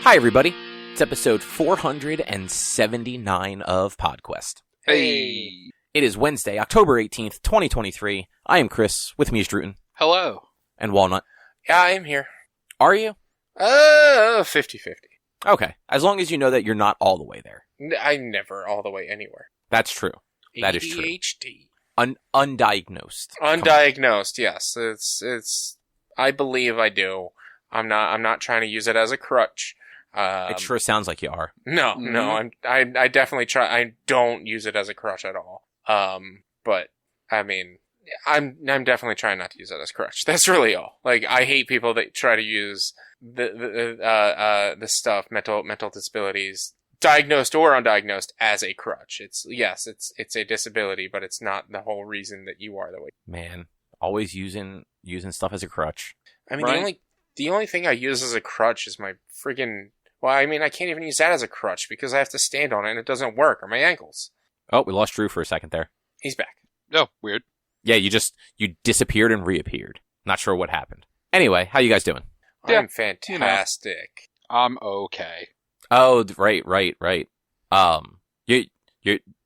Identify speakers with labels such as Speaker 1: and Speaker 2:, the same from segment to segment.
Speaker 1: Hi, everybody. It's episode 479 of PodQuest.
Speaker 2: Hey.
Speaker 1: It is Wednesday, October 18th, 2023. I am Chris. With me is Droo.
Speaker 2: Hello.
Speaker 1: And Walnut.
Speaker 2: Yeah, I am here.
Speaker 1: Are you?
Speaker 2: 50-50.
Speaker 1: Okay. As long as you know that you're not all the way there.
Speaker 2: I'm never all the way anywhere.
Speaker 1: That's true. That is true.
Speaker 2: ADHD.
Speaker 1: Undiagnosed.
Speaker 2: Undiagnosed, yes. It's. I believe I do. I'm not trying to use it as a crutch.
Speaker 1: It sure sounds like you are.
Speaker 2: No. I definitely try. I don't use it as a crutch at all. But I mean, I'm definitely trying not to use it as a crutch. That's really all. Like, I hate people that try to use the stuff, mental disabilities, diagnosed or undiagnosed, as a crutch. It's a disability, but it's not the whole reason that you are the way.
Speaker 1: Man, always using stuff as a crutch.
Speaker 2: I mean,
Speaker 1: right?
Speaker 2: the only thing I use as a crutch is my friggin'. Well, I mean, I can't even use that as a crutch because I have to stand on it and it doesn't work, or my ankles.
Speaker 1: Oh, we lost Droo for a second there.
Speaker 2: He's back.
Speaker 3: Oh, weird.
Speaker 1: Yeah, you disappeared and reappeared. Not sure what happened. Anyway, how you guys doing?
Speaker 2: I'm fantastic.
Speaker 3: I'm okay.
Speaker 1: Oh, right. You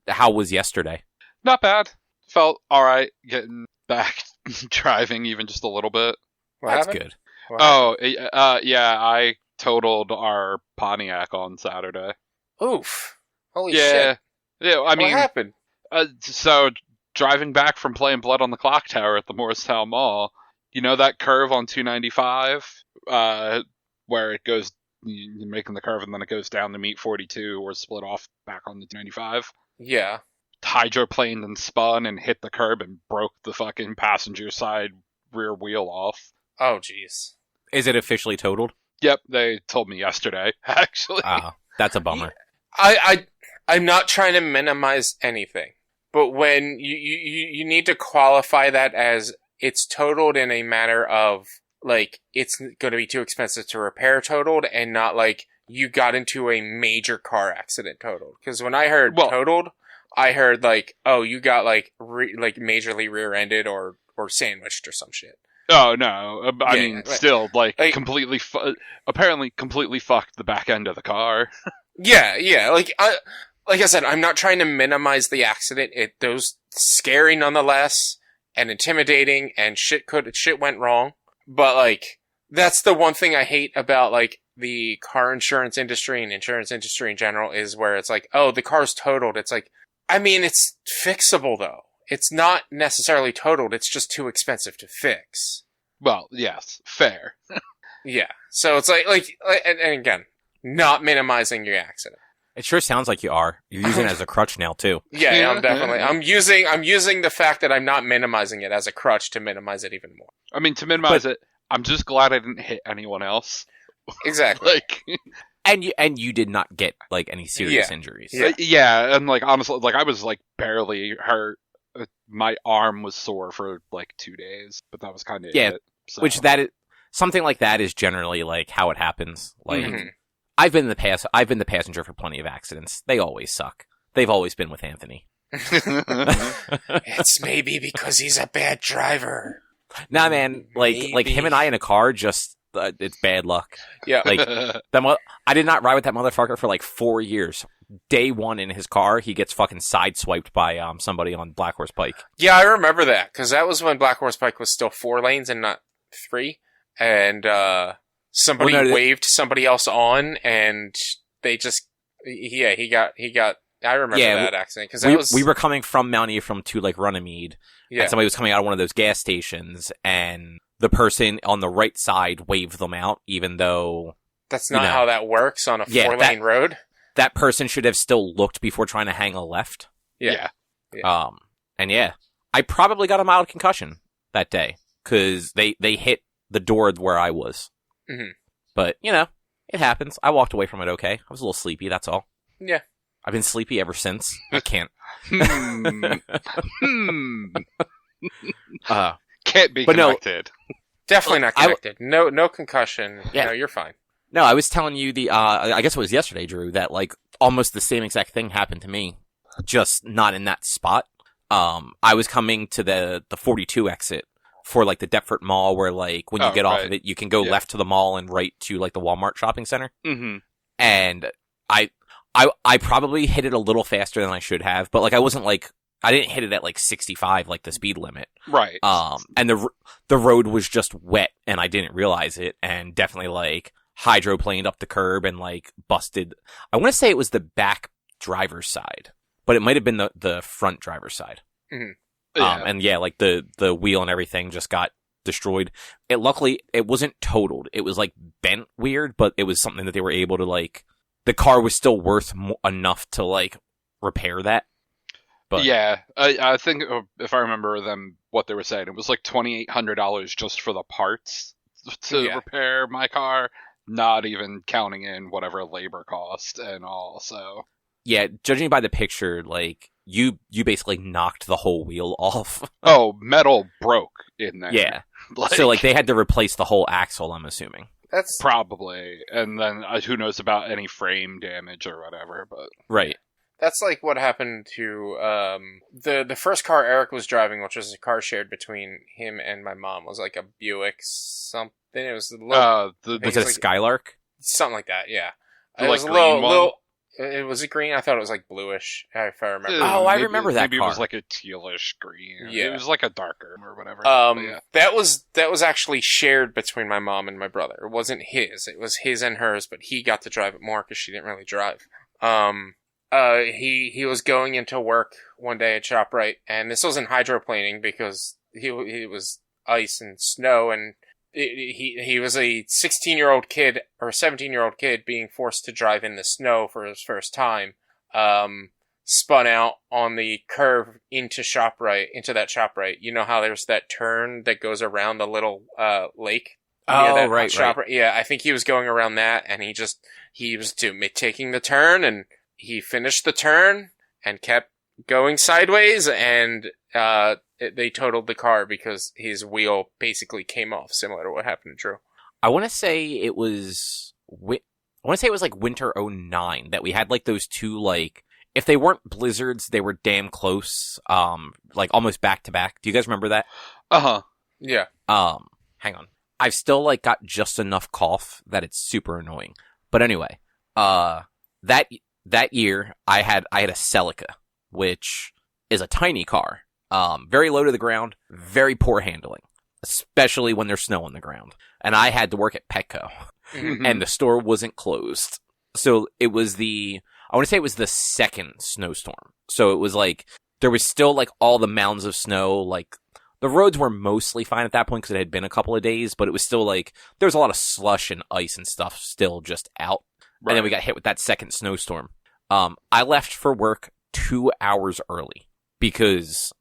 Speaker 1: how was yesterday?
Speaker 3: Not bad. Felt alright getting back driving even just a little bit.
Speaker 1: That's good.
Speaker 3: Yeah, I totaled our Pontiac on Saturday.
Speaker 2: Oof. Holy shit.
Speaker 3: Yeah, I mean,
Speaker 2: what happened?
Speaker 3: So, driving back from playing Blood on the Clock Tower at the Morristown Mall, you know that curve on 295? Where it goes, you're making the curve and then it goes down to meet 42 or split off back on the 295?
Speaker 2: Yeah.
Speaker 3: Hydroplaned and spun and hit the curb and broke the fucking passenger side rear wheel off.
Speaker 2: Oh, jeez.
Speaker 1: Is it officially totaled?
Speaker 3: Yep, they told me yesterday, actually.
Speaker 1: That's a bummer.
Speaker 2: I'm not trying to minimize anything, but when you need to qualify that as it's totaled in a manner of, like, it's going to be too expensive to repair totaled, and not like you got into a major car accident totaled. Because when I heard totaled, I heard like, oh, you got like majorly rear-ended or sandwiched or some shit.
Speaker 3: Oh, no. I mean,
Speaker 2: right.
Speaker 3: Still, completely, apparently completely fucked the back end of the car.
Speaker 2: Yeah. Like I said, I'm not trying to minimize the accident. Those scary nonetheless, and intimidating, and shit went wrong. But, like, that's the one thing I hate about, like, the car insurance industry and insurance industry in general, is where it's like, oh, the car's totaled. It's like, I mean, it's fixable, though. It's not necessarily totaled, it's just too expensive to fix.
Speaker 3: Well, yes, fair.
Speaker 2: Yeah. So it's like and again, not minimizing your accident.
Speaker 1: It sure sounds like you are. You're using it as a crutch now, too.
Speaker 2: Yeah, I'm definitely. I'm using the fact that I'm not minimizing it as a crutch to minimize it even more.
Speaker 3: I mean, to minimize it, I'm just glad I didn't hit anyone else.
Speaker 2: Exactly.
Speaker 1: And you did not get, like, any serious injuries.
Speaker 3: Yeah, and, like, honestly, like, I was, like, barely hurt. My arm was sore for, like, 2 days, but that was kind of it. So.
Speaker 1: Which something like that is generally, like, how it happens. Like, I've been the passenger for plenty of accidents. They always suck. They've always been with Anthony.
Speaker 2: It's maybe because he's a bad driver.
Speaker 1: Nah, man, like him and I in a car, just, it's bad luck.
Speaker 2: Yeah.
Speaker 1: Like, I did not ride with that motherfucker for, like, 4 years. Day one in his car, he gets fucking sideswiped by somebody on Black Horse Pike.
Speaker 2: Yeah, I remember that, because that was when Black Horse Pike was still 4 lanes and not 3. And somebody waved somebody else on, and they just, he got. I remember that accident, because
Speaker 1: we were coming from Mount Ephraim to, like, Runnymede, and somebody was coming out of one of those gas stations, and the person on the right side waved them out, even though
Speaker 2: that's not how that works on a 4-lane road.
Speaker 1: That person should have still looked before trying to hang a left.
Speaker 3: Yeah.
Speaker 1: And I probably got a mild concussion that day, because they hit the door where I was.
Speaker 2: Mm-hmm.
Speaker 1: But, it happens. I walked away from it okay. I was a little sleepy, that's all.
Speaker 2: Yeah.
Speaker 1: I've been sleepy ever since. I can't.
Speaker 3: Can't be connected.
Speaker 2: No, definitely not connected. No concussion. Yeah. No, you're fine.
Speaker 1: No, I was telling you I guess it was yesterday, Droo, that, like, almost the same exact thing happened to me, just not in that spot. I was coming to the 42 exit for, like, the Deptford Mall, where, like, when you get off of it, you can go left to the mall and right to, like, the Walmart shopping center.
Speaker 3: Mm-hmm.
Speaker 1: and I probably hit it a little faster than I should have, but like I didn't hit it at like 65, like the speed limit.
Speaker 3: Right.
Speaker 1: And the road was just wet, and I didn't realize it, and definitely like hydroplaned up the curb and like busted. I want to say it was the back driver's side, but it might have been the front driver's side.
Speaker 2: Mm-hmm.
Speaker 3: Yeah.
Speaker 1: And yeah, like the wheel and everything just got destroyed. Luckily it wasn't totaled. It was like bent weird, but it was something that they were able to like. The car was still worth enough to like repair that. But
Speaker 3: yeah, I think if I remember them, what they were saying, it was like $2,800 just for the parts to repair my car, not even counting in whatever labor cost and all. So
Speaker 1: yeah, judging by the picture, like you basically knocked the whole wheel off.
Speaker 3: Oh, metal broke in there.
Speaker 1: Yeah, so like they had to replace the whole axle, I'm assuming.
Speaker 2: That's
Speaker 3: probably, and then who knows about any frame damage or whatever. But
Speaker 1: right.
Speaker 2: That's like what happened to the first car Eric was driving, which was a car shared between him and my mom. Was like a Buick something. It was
Speaker 1: was it a Skylark?
Speaker 2: Something like that. Yeah,
Speaker 3: it
Speaker 2: was
Speaker 3: was a little.
Speaker 2: It was it green? I thought it was like bluish, if I remember.
Speaker 1: Oh, I remember that
Speaker 3: maybe
Speaker 1: car.
Speaker 3: It was like a tealish green.
Speaker 2: Yeah,
Speaker 3: it was like a darker or whatever.
Speaker 2: Yeah. That was actually shared between my mom and my brother. It wasn't his. It was his and hers, but he got to drive it more because she didn't really drive. He was going into work one day at ShopRite, and this wasn't hydroplaning because he was ice and snow, and he was a 16-year-old kid or a 17-year-old kid being forced to drive in the snow for his first time. Spun out on the curve into that ShopRite. You know how there's that turn that goes around the little lake.
Speaker 1: Oh, right.
Speaker 2: Yeah, I think he was going around that, and he was taking the turn, and he finished the turn and kept going sideways, and they totaled the car because his wheel basically came off, similar to what happened to Droo.
Speaker 1: I want to say it was like winter 09 that we had like those two, like, if they weren't blizzards, they were damn close, like almost back to back. Do you guys remember that?
Speaker 3: Uh-huh.
Speaker 2: Yeah.
Speaker 1: Hang on. I've still like got just enough cough that it's super annoying. But anyway, that year I had a Celica, which is a tiny car. Very low to the ground, very poor handling, especially when there's snow on the ground. And I had to work at Petco, and the store wasn't closed. So it was I want to say it was the second snowstorm. So it was like, there was still like all the mounds of snow, like the roads were mostly fine at that point because it had been a couple of days, but it was still like, there was a lot of slush and ice and stuff still just out. Right. And then we got hit with that second snowstorm. I left for work 2 hours early because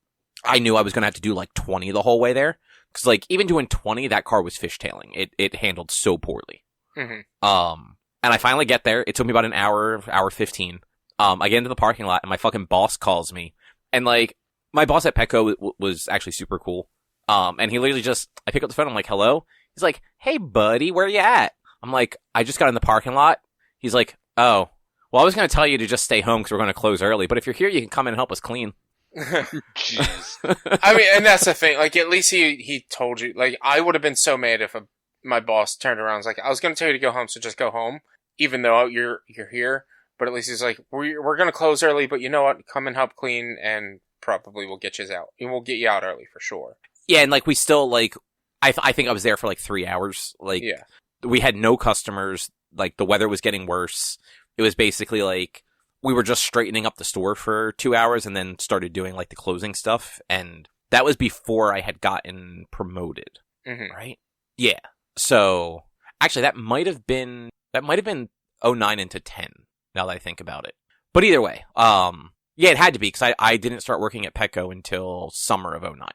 Speaker 1: I knew I was going to have to do like 20 the whole way there. Because like, even doing 20, that car was fishtailing. It handled so poorly. And I finally get there. It took me about an hour 15. I get into the parking lot and my fucking boss calls me. And like, my boss at Petco was actually super cool. And he literally I pick up the phone. I'm like, hello? He's like, hey buddy, where you at? I'm like, I just got in the parking lot. He's like, oh, well, I was going to tell you to just stay home because we're going to close early. But if you're here, you can come in and help us clean.
Speaker 3: Jeez.
Speaker 2: I mean, and that's the thing. Like, at least he told you. Like, I would have been so mad if my boss turned around and was like, I was going to tell you to go home, so just go home, even though you're here. But at least he's like, we're going to close early, but you know what? Come and help clean, and probably we'll get you out. And we'll get you out early for sure.
Speaker 1: Yeah, and like, we still, like, I think I was there for like 3 hours. Like, yeah. We had no customers. Like, the weather was getting worse. It was basically like, we were just straightening up the store for 2 hours and then started doing like the closing stuff. And that was before I had gotten promoted. Right? Yeah. So actually that might have been 09 into 10 now that I think about it. But either way, yeah, it had to be because I didn't start working at Petco until summer of 09.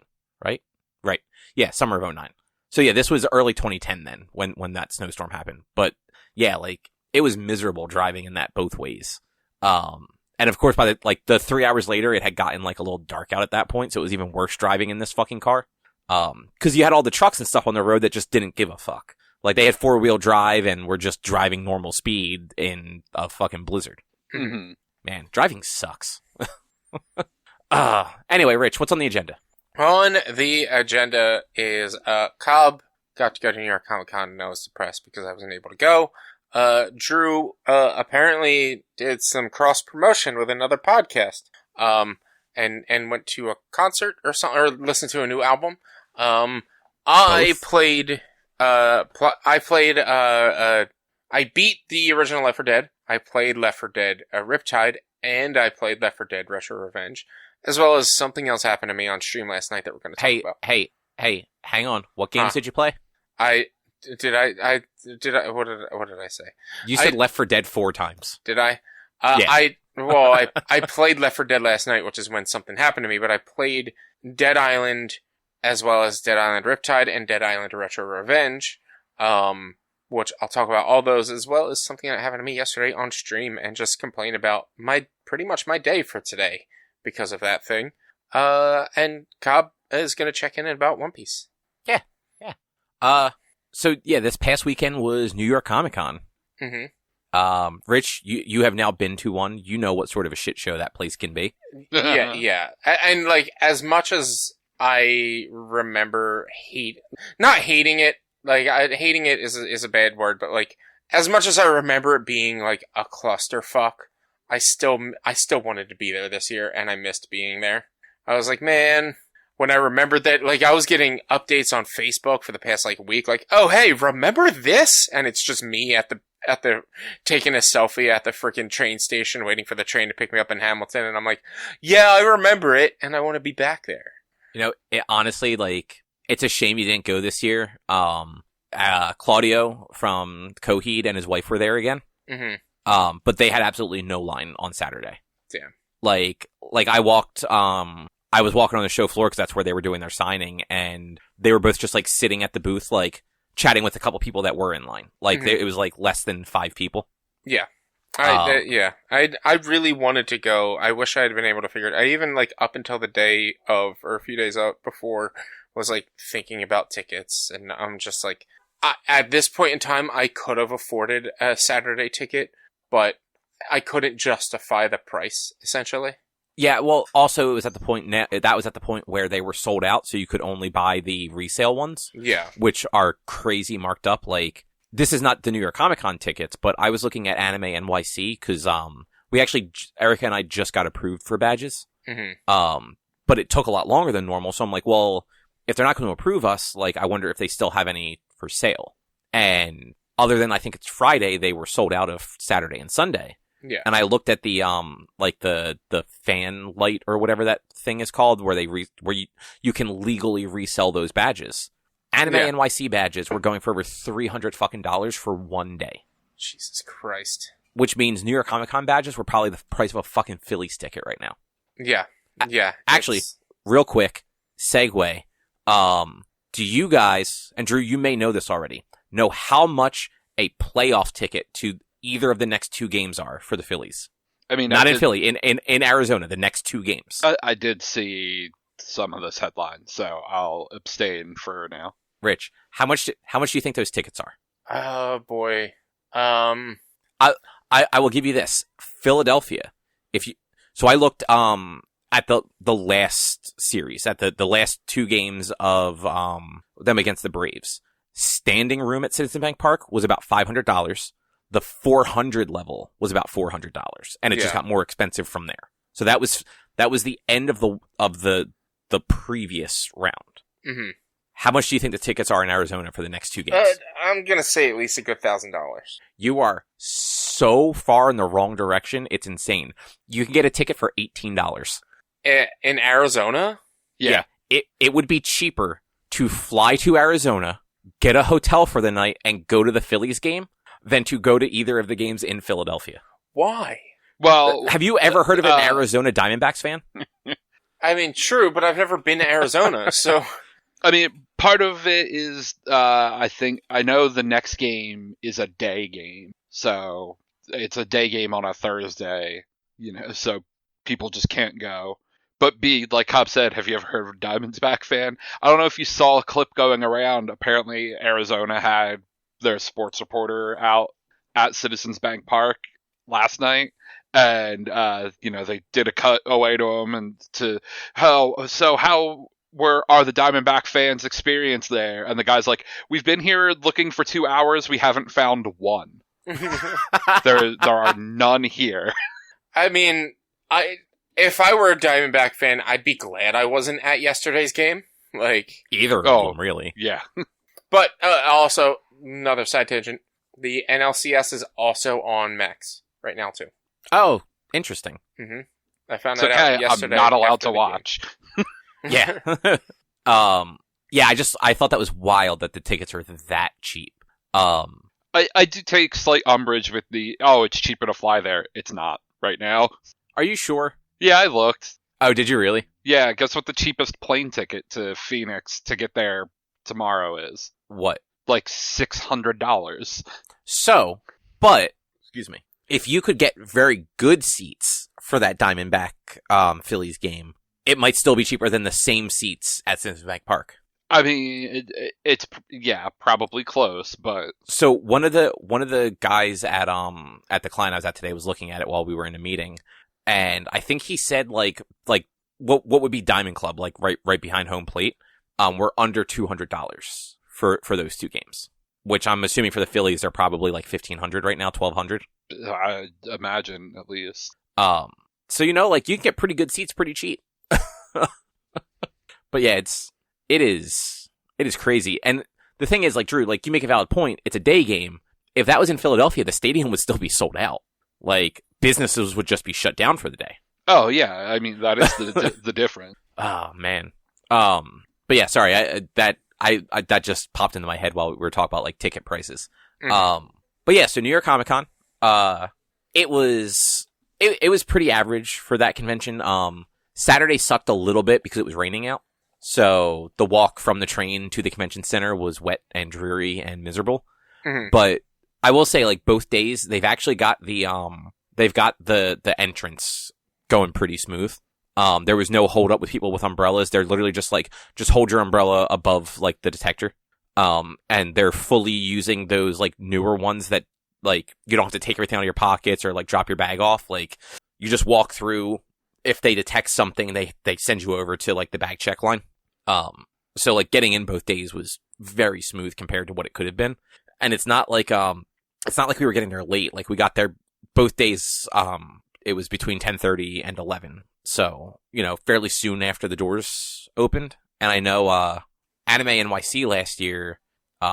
Speaker 1: Right? Right. Yeah. Summer of 09. So yeah, this was early 2010 then when that snowstorm happened. But yeah, like, it was miserable driving in that both ways. And of course, by the 3 hours later, it had gotten like a little dark out at that point, so it was even worse driving in this fucking car. Cause you had all the trucks and stuff on the road that just didn't give a fuck. Like, they had 4-wheel drive and were just driving normal speed in a fucking blizzard. Man, driving sucks. Anyway, Rich, what's on the agenda?
Speaker 2: On the agenda is, Cobb got to go to New York Comic Con and I was depressed because I wasn't able to go. Droo apparently did some cross promotion with another podcast, and went to a concert or something, or listened to a new album. I beat the original Left 4 Dead. I played Left 4 Dead Riptide, and I played Left 4 Dead Retro Revenge, as well as something else happened to me on stream last night that we're going to talk about.
Speaker 1: Hey, hang on. What games did you play?
Speaker 2: What did I say?
Speaker 1: You said Left 4 Dead 4 times.
Speaker 2: Did I?
Speaker 1: Yeah.
Speaker 2: I played Left 4 Dead last night, which is when something happened to me, but I played Dead Island, as well as Dead Island Riptide and Dead Island Retro Revenge, which I'll talk about all those, as well as something that happened to me yesterday on stream, and just complain about pretty much my day for today because of that thing. And Cobb is going to check in about One Piece.
Speaker 1: Yeah. So yeah, this past weekend was New York Comic Con.
Speaker 2: Mm-hmm.
Speaker 1: Rich, you have now been to one. You know what sort of a shit show that place can be.
Speaker 2: Yeah. And like, as much as I remember not hating it, like, hating it is a bad word, but like, as much as I remember it being like a clusterfuck, I still wanted to be there this year, and I missed being there. I was like, man, when I remembered that, like, I was getting updates on Facebook for the past like week, like, oh hey, remember this? And it's just me at the taking a selfie at the freaking train station, waiting for the train to pick me up in Hamilton, and I'm like, yeah, I remember it, and I want to be back there.
Speaker 1: You know, honestly, like, it's a shame you didn't go this year. Claudio from Coheed and his wife were there again.
Speaker 2: Mm-hmm.
Speaker 1: But they had absolutely no line on Saturday.
Speaker 2: Damn.
Speaker 1: Like I walked, I was walking on the show floor because that's where they were doing their signing, and they were both just like sitting at the booth, like chatting with a couple people that were in line. Like,
Speaker 2: Mm-hmm.
Speaker 1: it was like less than 5 people.
Speaker 2: Yeah. I really wanted to go. I wish I had been able to figure it. I even, like, up until the day of, or a few days out before, was like thinking about tickets, and I'm just like, at this point in time, I could have afforded a Saturday ticket, but I couldn't justify the price, essentially.
Speaker 1: Yeah, well, also it was at the point that was at the point where they were sold out, so you could only buy the resale ones.
Speaker 2: Yeah.
Speaker 1: Which are crazy marked up. Like, this is not the New York Comic Con tickets, but I was looking at Anime NYC because we actually, Erica and I just got approved for badges.
Speaker 2: Mm-hmm.
Speaker 1: But it took a lot longer than normal, so I'm like, well, if they're not going to approve us, like, I wonder if they still have any for sale. And other than, I think it's Friday, they were sold out of Saturday and Sunday.
Speaker 2: Yeah.
Speaker 1: And I looked at the like the fan light or whatever that thing is called, where you can legally resell those badges. Anime NYC badges were going for over $300 for one day.
Speaker 2: Jesus Christ.
Speaker 1: Which means New York Comic Con badges were probably the price of a fucking Phillies ticket right now.
Speaker 2: Yeah. Yeah.
Speaker 1: Actually, real quick segue. Do you guys, and Drew, you may know this already, know how much a playoff ticket to either of the next 2 games are for the Phillies?
Speaker 3: I mean,
Speaker 1: not in Philly, in Arizona, the next 2 games.
Speaker 3: I did see some of this headline, so I'll abstain for now.
Speaker 1: Rich, how much do you think those tickets are?
Speaker 2: Oh boy.
Speaker 1: I will give you this. Philadelphia. So I looked at the last series, at the last 2 games of them against the Braves. Standing room at Citizens Bank Park was about $500. The 400 level was about $400, and it just got more expensive from there. So that was the end of the previous round.
Speaker 2: Mm-hmm.
Speaker 1: How much do you think the tickets are in Arizona for the next 2 games?
Speaker 2: I'm gonna say at least a good $1,000.
Speaker 1: You are so far in the wrong direction. It's insane. You can get a ticket for $18.
Speaker 2: In Arizona?
Speaker 1: Yeah. It would be cheaper to fly to Arizona, get a hotel for the night, and go to the Phillies game than to go to either of the games in Philadelphia.
Speaker 2: Why?
Speaker 3: Well,
Speaker 1: have you ever heard of an Arizona Diamondbacks fan?
Speaker 2: I mean, true, but I've never been to Arizona, so...
Speaker 3: I mean, part of it is, I know the next game is a day game, so it's a day game on a Thursday, so people just can't go. But B, like Cobb said, have you ever heard of a Diamondback fan? I don't know if you saw a clip going around. Apparently, Arizona had their sports reporter out at Citizens Bank Park last night, and they did a cut away to him and to how are the Diamondback fans' experience there? And the guy's like, we've been here looking for 2 hours, we haven't found one. There are none here.
Speaker 2: I mean, if I were a Diamondback fan, I'd be glad I wasn't at yesterday's game. Like
Speaker 1: Either of them, really.
Speaker 3: Yeah.
Speaker 2: But also, another side tangent, the NLCS is also on Max right now, too.
Speaker 1: Oh, interesting.
Speaker 2: Mm-hmm. I found
Speaker 3: It's
Speaker 2: that out
Speaker 3: okay,
Speaker 2: yesterday.
Speaker 3: I'm not allowed
Speaker 2: after
Speaker 3: to
Speaker 2: the
Speaker 3: watch.
Speaker 1: Yeah. Yeah, I thought that was wild that the tickets were that cheap.
Speaker 3: I do take slight umbrage with it's cheaper to fly there. It's not right now.
Speaker 1: Are you sure?
Speaker 3: Yeah, I looked.
Speaker 1: Oh, did you really?
Speaker 3: Yeah, guess what the cheapest plane ticket to Phoenix to get there tomorrow is?
Speaker 1: What?
Speaker 3: Like $600.
Speaker 1: So, but, excuse me, if you could get very good seats for that Diamondback Phillies game, it might still be cheaper than the same seats at Citizens Bank Park.
Speaker 3: I mean, it's probably close, but
Speaker 1: So one of the guys at the client I was at today was looking at it while we were in a meeting, and I think he said like what would be Diamond Club, like right behind home plate, were under $200 for those two games, which I'm assuming for the Phillies they're probably like $1,500 right now, $1,200.
Speaker 3: I imagine at least.
Speaker 1: So like you can get pretty good seats pretty cheap. But yeah, it is crazy. And the thing is, like, Drew, like, you make a valid point. It's a day game. If that was in Philadelphia, the stadium would still be sold out. Like, businesses would just be shut down for the day.
Speaker 3: Oh yeah, I mean that is the difference.
Speaker 1: Oh man. But yeah, sorry. That just popped into my head while we were talking about like ticket prices.
Speaker 2: Mm-hmm.
Speaker 1: But yeah, so New York Comic Con. It was pretty average for that convention. Saturday sucked a little bit because it was raining out. So the walk from the train to the convention center was wet and dreary and miserable.
Speaker 2: Mm-hmm.
Speaker 1: But I will say, like, both days, they've actually got the entrance going pretty smooth. There was no hold up with people with umbrellas. They're literally just hold your umbrella above, like, the detector. And they're fully using those, like, newer ones that, like, you don't have to take everything out of your pockets or, like, drop your bag off. Like, you just walk through. If they detect something, they send you over to, like, the bag check line. So like getting in both days was very smooth compared to what it could have been. And it's not like we were getting there late. Like we got there both days. It was between 10:30 and 11. So, fairly soon after the doors opened. And I know, Anime NYC last year,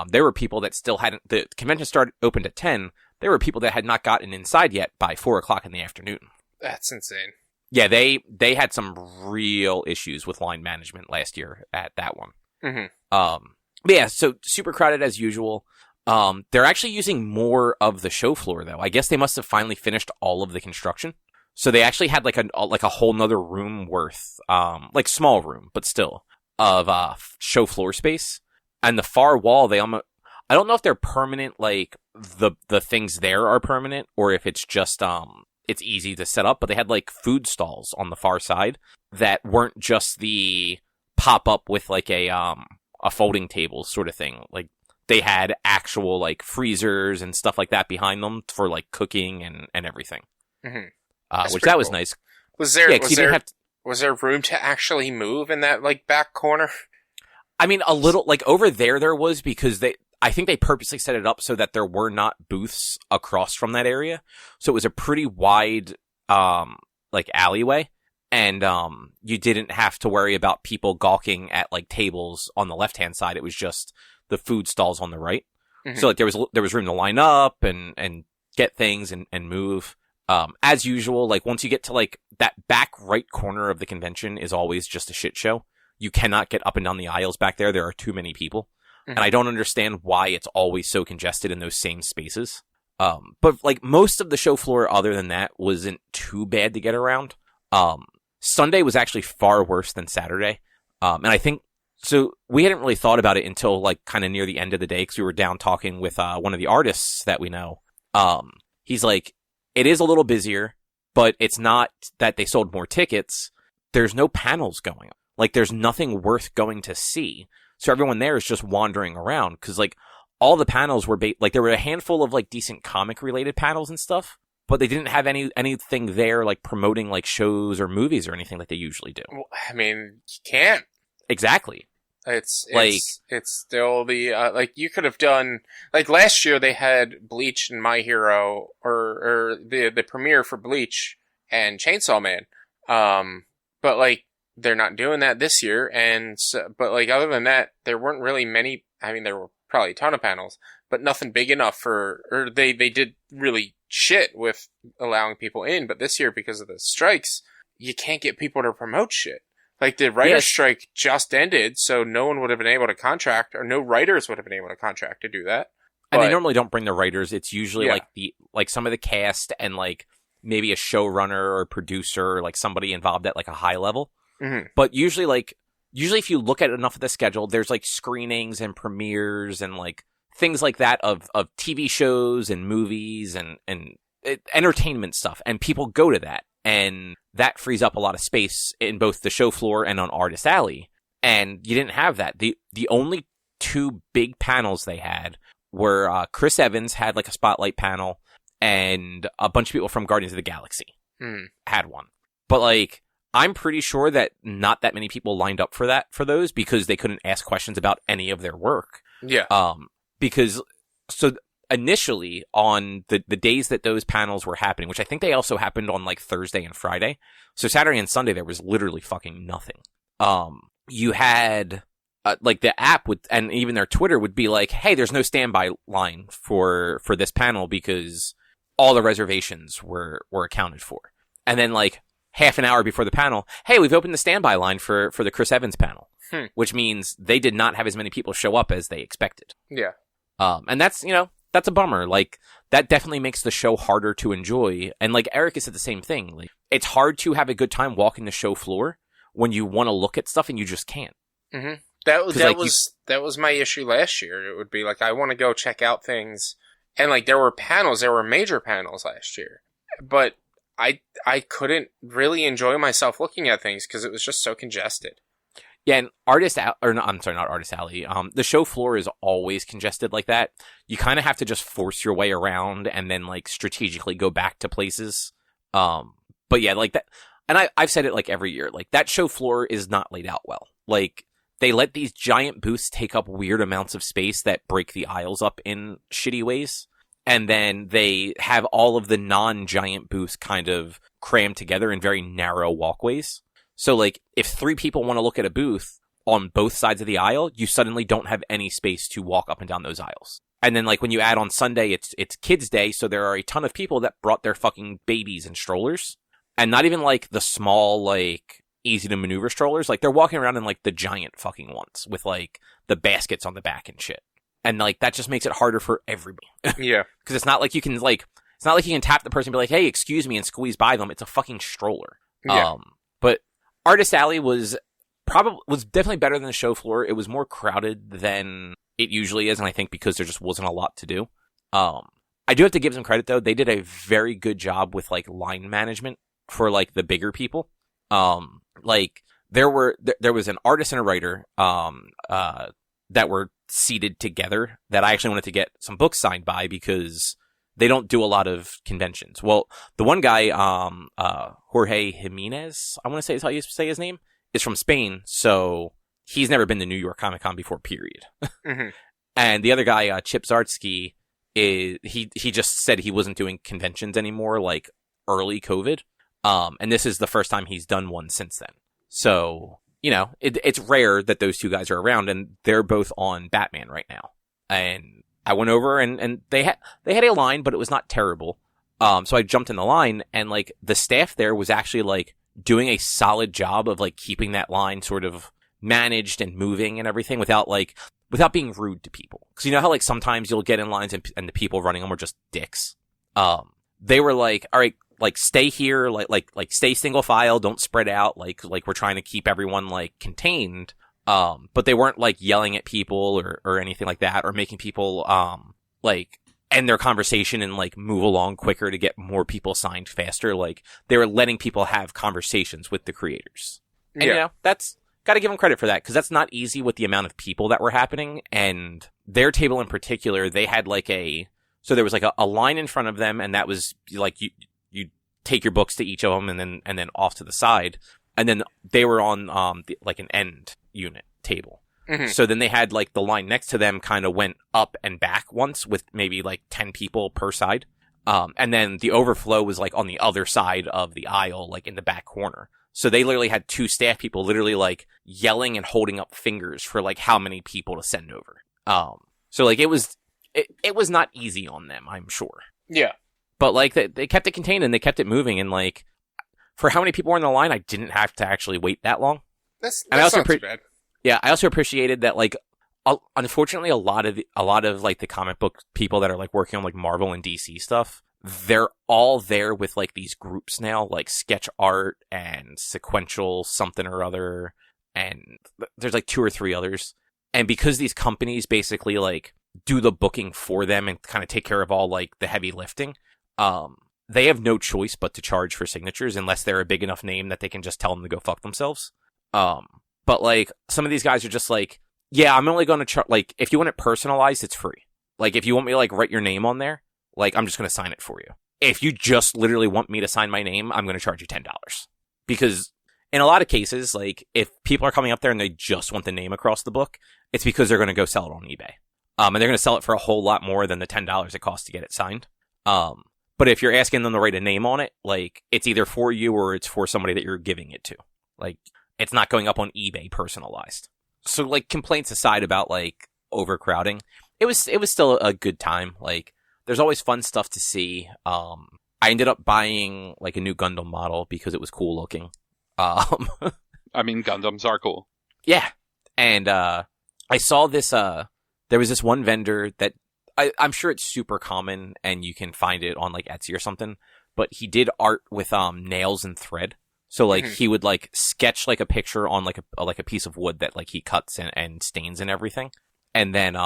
Speaker 1: there were people that still hadn't, the convention opened at 10. There were people that had not gotten inside yet by 4:00 in the afternoon.
Speaker 2: That's insane.
Speaker 1: Yeah, they had some real issues with line management last year at that one.
Speaker 2: Mm-hmm.
Speaker 1: But yeah, so super crowded as usual. They're actually using more of the show floor though. I guess they must have finally finished all of the construction. So they actually had like a whole nother room worth, like small room, but still, of show floor space. And the far wall, I don't know if they're permanent, like the things there are permanent, or if it's just it's easy to set up, but they had like food stalls on the far side that weren't just the pop up with like a folding table sort of thing. Like they had actual like freezers and stuff like that behind them for like cooking and everything.
Speaker 2: Mm-hmm.
Speaker 1: Which that was nice.
Speaker 2: Was there room to actually move in that like back corner?
Speaker 1: I mean, a little, like over there was, because I think they purposely set it up so that there were not booths across from that area. So it was a pretty wide, like alleyway. And, you didn't have to worry about people gawking at like tables on the left-hand side. It was just the food stalls on the right. Mm-hmm. So like there was room to line up and get things and move. As usual, like once you get to like that back right corner of the convention is always just a shit show. You cannot get up and down the aisles back there. There are too many people. Mm-hmm. And I don't understand why it's always so congested in those same spaces. But like most of the show floor other than that wasn't too bad to get around. Sunday was actually far worse than Saturday. And I think, so we hadn't really thought about it until like kind of near the end of the day, because we were down talking with one of the artists that we know. He's like, it is a little busier, but it's not that they sold more tickets. There's no panels going on. Like there's nothing worth going to see. So everyone there is just wandering around, because like all the panels were like there were a handful of like decent comic related panels and stuff, but they didn't have anything there like promoting like shows or movies or anything like they usually do.
Speaker 2: Well, I mean, you can't.
Speaker 1: Exactly.
Speaker 2: It's still the like you could have done like last year they had Bleach and My Hero or the premiere for Bleach and Chainsaw Man, but like they're not doing that this year, and so, but like other than that there weren't really many. I mean there were probably a ton of panels, but nothing big enough or they did really shit with allowing people in, but this year because of the strikes you can't get people to promote shit. Like, the writer's strike just ended, so no one would have been able to contract, or no writers would have been able to contract to do that.
Speaker 1: And they normally don't bring the writers. It's usually like some of the cast and like maybe a showrunner or producer, or like somebody involved at like a high level. Mm-hmm. But usually if you look at enough of the schedule, there's like screenings and premieres and like things like that of TV shows and movies and entertainment stuff. And people go to that. And that frees up a lot of space in both the show floor and on Artist Alley. And you didn't have that. The only two big panels they had were Chris Evans had like a spotlight panel, and a bunch of people from Guardians of the Galaxy had one. But like, I'm pretty sure that not that many people lined up for those because they couldn't ask questions about any of their work.
Speaker 2: Yeah.
Speaker 1: Initially, on the days that those panels were happening, which I think they also happened on like Thursday and Friday. So Saturday and Sunday, there was literally fucking nothing. You had like the app would, and even their Twitter would be like, hey, there's no standby line for this panel because all the reservations were accounted for. And then like half an hour before the panel, hey, we've opened the standby line for the Chris Evans panel, which means they did not have as many people show up as they expected.
Speaker 2: Yeah.
Speaker 1: And that's, that's a bummer. Like, that definitely makes the show harder to enjoy. And like Erica said the same thing. Like, it's hard to have a good time walking the show floor when you want to look at stuff and you just can't.
Speaker 2: Mm-hmm. That was my issue last year. It would be like, I want to go check out things. And like, there were major panels last year. But I couldn't really enjoy myself looking at things because it was just so congested.
Speaker 1: Yeah, and not Artist Alley. The show floor is always congested like that. You kind of have to just force your way around and then like strategically go back to places. But yeah, like that. And I've said it like every year. Like, that show floor is not laid out well. Like, they let these giant booths take up weird amounts of space that break the aisles up in shitty ways. And then they have all of the non-giant booths kind of crammed together in very narrow walkways. So, like, if 3 people want to look at a booth on both sides of the aisle, you suddenly don't have any space to walk up and down those aisles. And then, like, when you add on Sunday, it's Kids' Day, so there are a ton of people that brought their fucking babies in strollers. And not even, like, the small, like, easy-to-maneuver strollers. Like, they're walking around in, like, the giant fucking ones with, like, the baskets on the back and shit. And, like, that just makes it harder for everybody.
Speaker 2: Yeah.
Speaker 1: Because it's not like you can, like, tap the person and be like, hey, excuse me, and squeeze by them. It's a fucking stroller.
Speaker 2: Yeah.
Speaker 1: But Artist Alley was definitely better than the show floor. It was more crowded than it usually is, and I think because there just wasn't a lot to do. I do have to give them credit, though. They did a very good job with, like, line management for, like, the bigger people. Like, there was an artist and a writer that were seated together that I actually wanted to get some books signed by because they don't do a lot of conventions. Well, the one guy, Jorge Jimenez, I want to say is how you say his name, is from Spain, so he's never been to New York Comic Con before, period. Mm-hmm. And the other guy, Chip Zardsky, he just said he wasn't doing conventions anymore, like early COVID. And this is the first time he's done one since then. So, it's rare that those two guys are around, and they're both on Batman right now. And I went over and they had a line, but it was not terrible. So I jumped in the line, and like the staff there was actually like doing a solid job of like keeping that line sort of managed and moving and everything without being rude to people. Cause you know how like sometimes you'll get in lines and the people running them are just dicks. They were like, all right, like stay here, like stay single file, don't spread out. Like we're trying to keep everyone like contained. But they weren't like yelling at people or anything like that, or making people, like end their conversation and like move along quicker to get more people signed faster. Like they were letting people have conversations with the creators. And that's gotta give them credit for that, because that's not easy with the amount of people that were happening. And their table in particular, they had like so there was like a line in front of them, and that was like, you take your books to each of them and then off to the side. And then they were on, like an end unit table.
Speaker 2: Mhm.
Speaker 1: So then they had like the line next to them kind of went up and back once with maybe like 10 people per side. And then the overflow was like on the other side of the aisle, like in the back corner. So they literally had 2 staff people literally like yelling and holding up fingers for like how many people to send over. So like it was not easy on them, I'm sure.
Speaker 2: Yeah.
Speaker 1: But like they kept it contained and they kept it moving, and like for how many people were in the line, I didn't have to actually wait that long.
Speaker 2: That's
Speaker 1: And I also
Speaker 2: not too bad.
Speaker 1: Yeah, I also appreciated that like unfortunately a lot of like the comic book people that are like working on like Marvel and DC stuff, they're all there with like these groups now, like sketch art and sequential something or other, and there's like 2 or 3 others. And because these companies basically like do the booking for them and kind of take care of all like the heavy lifting, they have no choice but to charge for signatures unless they're a big enough name that they can just tell them to go fuck themselves. But like some of these guys are just like, yeah, I'm only going to like, if you want it personalized, it's free. Like if you want me to like write your name on there, like I'm just going to sign it for you. If you just literally want me to sign my name, I'm going to charge you $10. Because in a lot of cases, like if people are coming up there and they just want the name across the book, it's because they're going to go sell it on eBay. And they're going to sell it for a whole lot more than the $10 it costs to get it signed. But if you're asking them to write a name on it, like it's either for you or it's for somebody that you're giving it to. Like it's not going up on eBay personalized. So like complaints aside about like overcrowding, it was still a good time. Like there's always fun stuff to see. I ended up buying like a new Gundam model because it was cool looking.
Speaker 3: I mean, Gundams are cool.
Speaker 1: Yeah. And I saw this there was this one vendor that I'm sure it's super common and you can find it on like Etsy or something, but he did art with nails and thread. So like he would like sketch like a picture on like a piece of wood that like he cuts and stains and everything. And then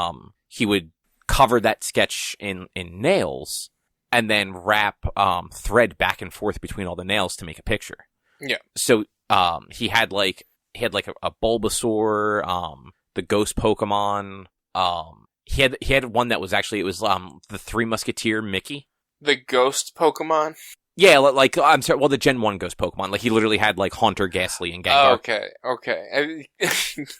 Speaker 1: he would cover that sketch in nails and then wrap thread back and forth between all the nails to make a picture.
Speaker 2: Yeah.
Speaker 1: So he had like a Bulbasaur, the Ghost Pokemon, he had one that was actually, it was the Three Musketeer Mickey.
Speaker 2: The Ghost Pokemon?
Speaker 1: Yeah, like I'm sorry. Well, the Gen 1 Ghost Pokemon, like he literally had like Haunter, Ghastly, and Gengar.
Speaker 2: Okay.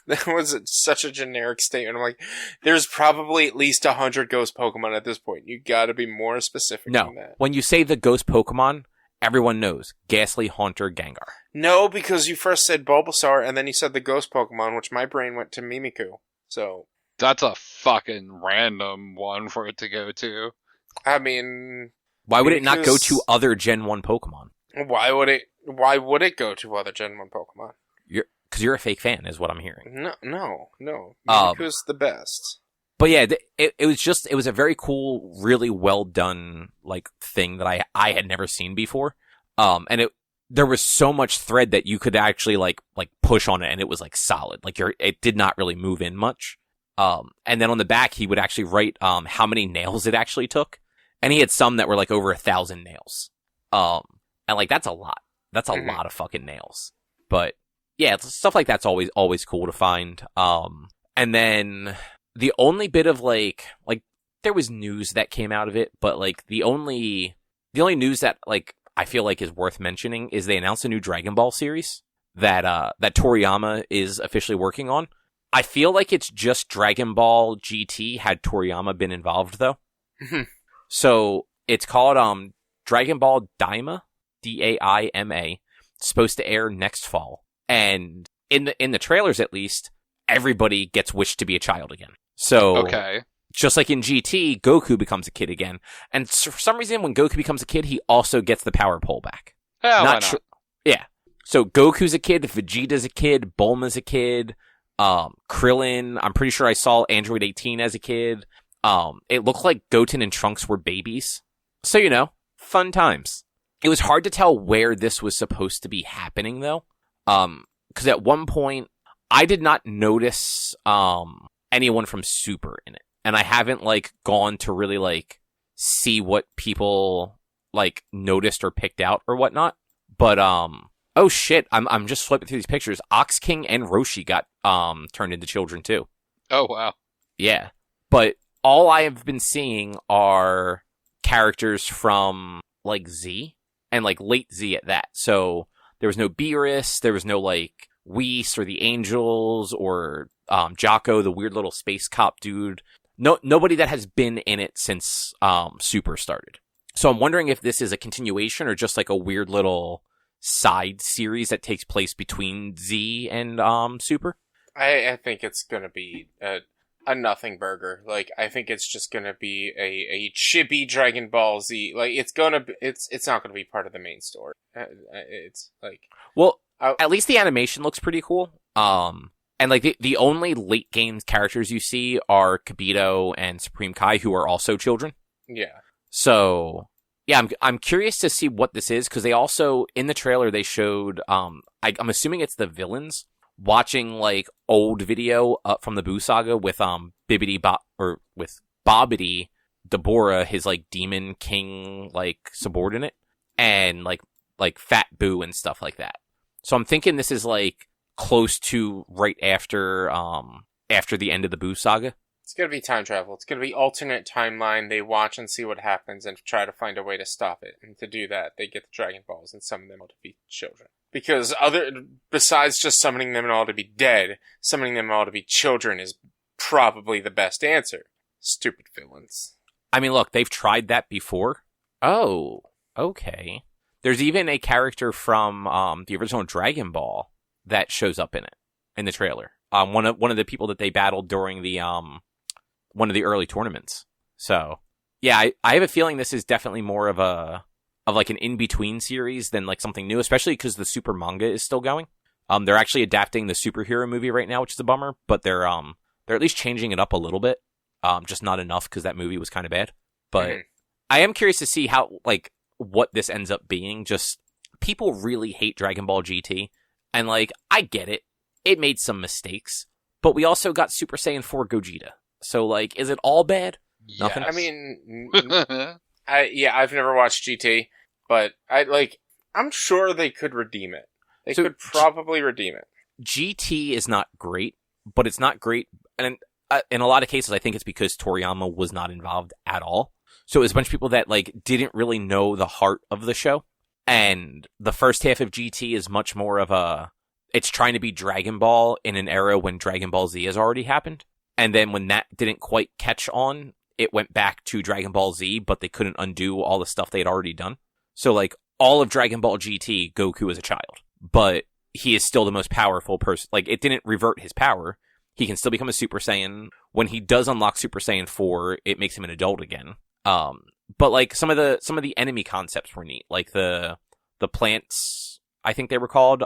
Speaker 2: That was such a generic statement. I'm like, there's probably at least 100 Ghost Pokemon at this point. You got to be more specific than that.
Speaker 1: When you say the Ghost Pokemon, everyone knows Ghastly, Haunter, Gengar.
Speaker 2: No, because you first said Bulbasaur and then you said the Ghost Pokemon, which my brain went to Mimikyu. So
Speaker 3: that's a fucking random one for it to go to.
Speaker 2: I mean,
Speaker 1: why would it not go to other Gen 1 Pokemon?
Speaker 2: Why would it go to other Gen 1 Pokemon?
Speaker 1: Because you're a fake fan, is what I'm hearing.
Speaker 2: No. Mimikyu's the best.
Speaker 1: But yeah, it was a very cool, really well done like thing that I had never seen before. And there was so much thread that you could actually like push on it, and it was like solid. Like it did not really move in much. And then on the back, he would actually write how many nails it actually took. And he had some that were like over 1,000 nails. And like that's a lot. That's a lot of fucking nails. But yeah, stuff like that's always cool to find. And then the only bit of like there was news that came out of it, but like the only news that like I feel like is worth mentioning is they announced a new Dragon Ball series that Toriyama is officially working on. I feel like it's just Dragon Ball GT had Toriyama been involved though. So it's called Dragon Ball Daima, Daima. It's supposed to air next fall. And in the trailers at least, everybody gets wished to be a child again. So
Speaker 3: okay.
Speaker 1: Just like in GT, Goku becomes a kid again. And for some reason, when Goku becomes a kid, he also gets the power pole back.
Speaker 3: Hell, why not?
Speaker 1: Yeah. So Goku's a kid, Vegeta's a kid, Bulma's a kid, Krillin, I'm pretty sure I saw Android 18 as a kid. It looked like Goten and Trunks were babies. So, fun times. It was hard to tell where this was supposed to be happening, though. Because at one point, I did not notice anyone from Super in it. And I haven't, gone to really, see what people, noticed or picked out or whatnot. But, oh shit, I'm just flipping through these pictures. Ox King and Roshi got turned into children, too.
Speaker 3: Oh, wow.
Speaker 1: Yeah. But all I have been seeing are characters from, Z, and, late Z at that. So, there was no Beerus, there was no, Whis, or the Angels, or Jocko, the weird little space cop dude. Nobody that has been in it since Super started. So I'm wondering if this is a continuation or just like a weird little side series that takes place between Z and Super.
Speaker 2: I think it's gonna be a nothing burger. Like, I think it's just gonna be a chibi Dragon Ball Z. Like, it's not gonna be part of the main story. It's like,
Speaker 1: well, at least the animation looks pretty cool. And like the only late game characters you see are Kibito and Supreme Kai, who are also children.
Speaker 2: Yeah.
Speaker 1: So yeah, I'm curious to see what this is, because they also in the trailer they showed I'm assuming it's the villains watching like old video from the Boo Saga with with Bobbity Deborah, his like demon king like subordinate, and like Fat Boo and stuff like that. So I'm thinking this is like close to right after the end of the Boo Saga.
Speaker 2: It's gonna be time travel. It's gonna be alternate timeline. They watch and see what happens and try to find a way to stop it. And to do that, they get the Dragon Balls and summon them all to be children. Because besides just summoning them all to be dead, summoning them all to be children is probably the best answer. Stupid villains.
Speaker 1: I mean, look, they've tried that before. Oh, okay. There's even a character from the original Dragon Ball that shows up in the trailer. One of the people that they battled during the one of the early tournaments. So yeah, I have a feeling this is definitely more of like an in-between series than like something new, especially because the Super manga is still going. They're actually adapting the superhero movie right now, which is a bummer, but they're at least changing it up a little bit. Just not enough because that movie was kind of bad. But I am curious to see how like what this ends up being. Just people really hate Dragon Ball GT, and like I get it. It made some mistakes, but we also got Super Saiyan 4 Gogeta. So, like, is it all bad?
Speaker 3: Yes.
Speaker 1: Nothing?
Speaker 2: I mean, I've never watched GT, but I'm sure they could redeem it. They could probably redeem it.
Speaker 1: GT is not great, but it's not great. And in a lot of cases, I think it's because Toriyama was not involved at all. So it was a bunch of people that, like, didn't really know the heart of the show. And the first half of GT is much more of it's trying to be Dragon Ball in an era when Dragon Ball Z has already happened. And then when that didn't quite catch on, it went back to Dragon Ball Z, but they couldn't undo all the stuff they had already done. So, like, all of Dragon Ball GT, Goku is a child. But he is still the most powerful person. Like, it didn't revert his power. He can still become a Super Saiyan. When he does unlock Super Saiyan 4, it makes him an adult again. But, like, some of the enemy concepts were neat. Like, the plants, I think they were called,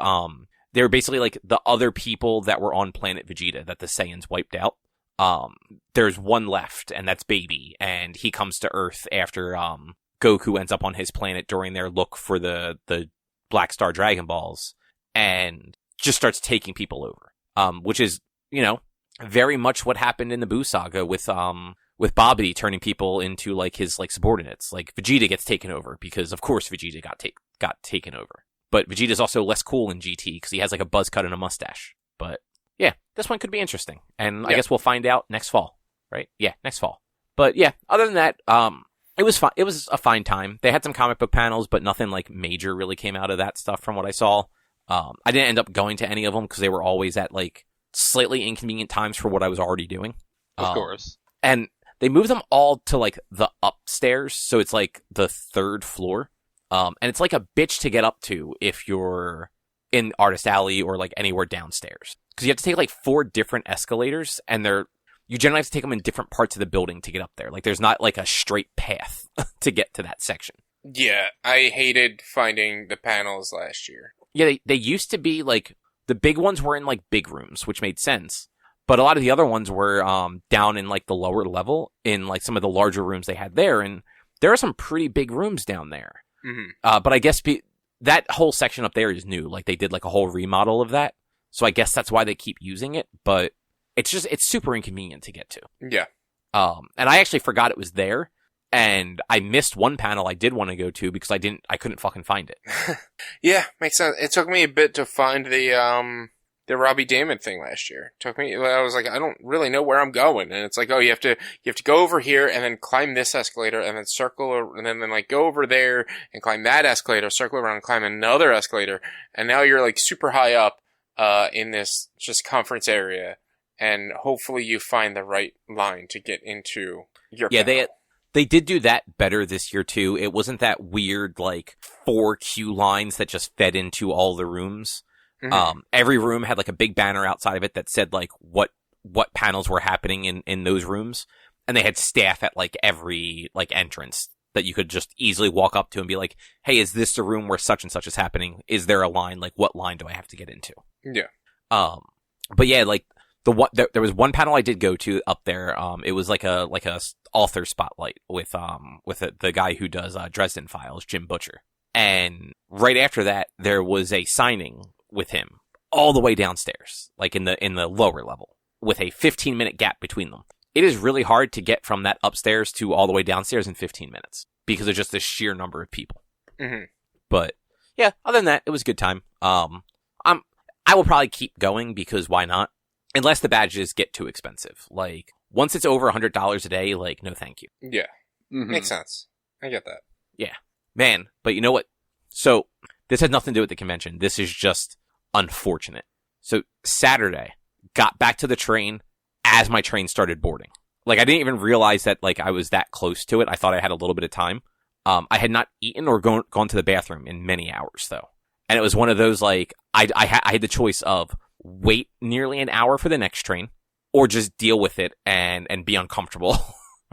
Speaker 1: they were basically like the other people that were on planet Vegeta that the Saiyans wiped out. There's one left, and that's Baby, and he comes to Earth after Goku ends up on his planet during their look for the Black Star Dragon Balls, and just starts taking people over. Which is, you know, very much what happened in the Boo Saga with Bobbity turning people into like his like subordinates. Like Vegeta gets taken over because of course Vegeta got taken over. But Vegeta's also less cool in GT because he has like a buzz cut and a mustache. But yeah, this one could be interesting. And I guess we'll find out next fall, right? Yeah, next fall. But yeah, other than that, it was fun. It was a fine time. They had some comic book panels, but nothing like major really came out of that stuff from what I saw. I didn't end up going to any of them because they were always at like slightly inconvenient times for what I was already doing.
Speaker 3: Of course.
Speaker 1: And they moved them all to like the upstairs. So it's like the third floor. And it's like a bitch to get up to if you're in Artist Alley or like anywhere downstairs. Because you have to take like 4 different escalators, and you generally have to take them in different parts of the building to get up there. Like there's not like a straight path to get to that section.
Speaker 2: Yeah, I hated finding the panels last year.
Speaker 1: Yeah, they used to be like, the big ones were in like big rooms, which made sense. But a lot of the other ones were down in like the lower level in like some of the larger rooms they had there. And there are some pretty big rooms down there.
Speaker 2: Mm-hmm.
Speaker 1: But I guess that whole section up there is new. Like they did like a whole remodel of that. So I guess that's why they keep using it. But it's super inconvenient to get to.
Speaker 2: Yeah.
Speaker 1: And I actually forgot it was there. And I missed one panel I did want to go to because I couldn't fucking find it.
Speaker 2: Yeah, makes sense. It took me a bit to find the Robbie Damon thing last year. I was like, I don't really know where I'm going. And it's like, oh, you have to go over here and then climb this escalator and then circle and then like go over there and climb that escalator, circle around and climb another escalator. And now you're like super high up, in this just conference area. and hopefully you find the right line to get into your
Speaker 1: Yeah,
Speaker 2: panel.
Speaker 1: they did do that better this year too. It wasn't that weird, like, 4 queue lines that just fed into all the rooms.
Speaker 2: Mhm.
Speaker 1: Every room had like a big banner outside of it that said like what panels were happening in those rooms. And they had staff at like every like entrance that you could just easily walk up to and be like, hey, is this the room where such and such is happening? Is there a line? Like, what line do I have to get into?
Speaker 2: Yeah.
Speaker 1: But yeah, like there was one panel I did go to up there. It was like a author spotlight with the guy who does Dresden Files, Jim Butcher. And right after that, there was a signing with him all the way downstairs, like in the lower level, with a 15-minute gap between them. It is really hard to get from that upstairs to all the way downstairs in 15 minutes because of just the sheer number of people.
Speaker 2: Mm-hmm.
Speaker 1: But yeah, other than that, it was a good time. I will probably keep going because why not? Unless the badges get too expensive. Like, once it's over $100 a day, like, no thank you.
Speaker 2: Yeah.
Speaker 3: Mhm.
Speaker 2: Makes sense. I get that.
Speaker 1: Yeah. Man, but you know what? So, this has nothing to do with the convention. This is just unfortunate. So, Saturday, got back to the train as my train started boarding. Like, I didn't even realize that, like, I was that close to it. I thought I had a little bit of time. I had not eaten or gone to the bathroom in many hours, though. And it was one of those, like, I had the choice of wait nearly an hour for the next train or just deal with it and be uncomfortable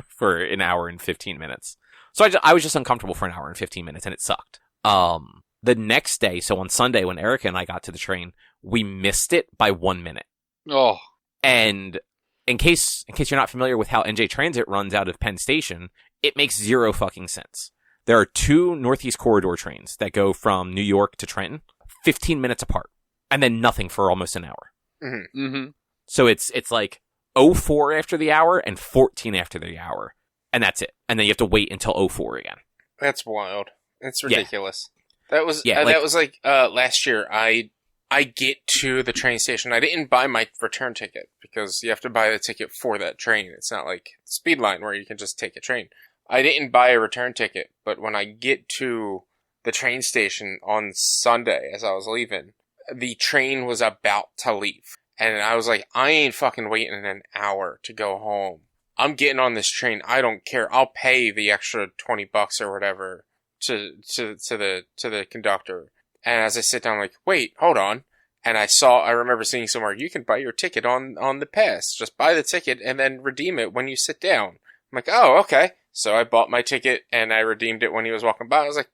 Speaker 1: for an hour and 15 minutes. So I was just uncomfortable for an hour and 15 minutes and it sucked. The next day, so on Sunday when Erica and I got to the train, we missed it by 1 minute.
Speaker 3: Oh,
Speaker 1: And in case you're not familiar with how NJ Transit runs out of Penn Station, it makes zero fucking sense. There are 2 Northeast Corridor trains that go from New York to Trenton, 15 minutes apart, and then nothing for almost an hour.
Speaker 2: Mm-hmm.
Speaker 3: mm-hmm.
Speaker 1: So it's like 04 after the hour and 14 after the hour, and that's it. And then you have to wait until 04 again.
Speaker 2: That's wild. That's
Speaker 1: Yeah.
Speaker 2: ridiculous. That was
Speaker 1: Yeah,
Speaker 2: that was like last year. I get to the train station. I didn't buy my return ticket because you have to buy the ticket for that train. It's not like Speedline where you can just take a train. I didn't buy a return ticket, but when I get to the train station on Sunday as I was leaving, the train was about to leave. And I was like, I ain't fucking waiting an hour to go home. I'm getting on this train. I don't care. I'll pay the extra $20 or whatever to the conductor. And as I sit down, I'm like, wait, hold on. And I remember seeing somewhere, you can buy your ticket on the pass. Just buy the ticket and then redeem it when you sit down. I'm like, oh, okay. So I bought my ticket and I redeemed it when he was walking by. I was like,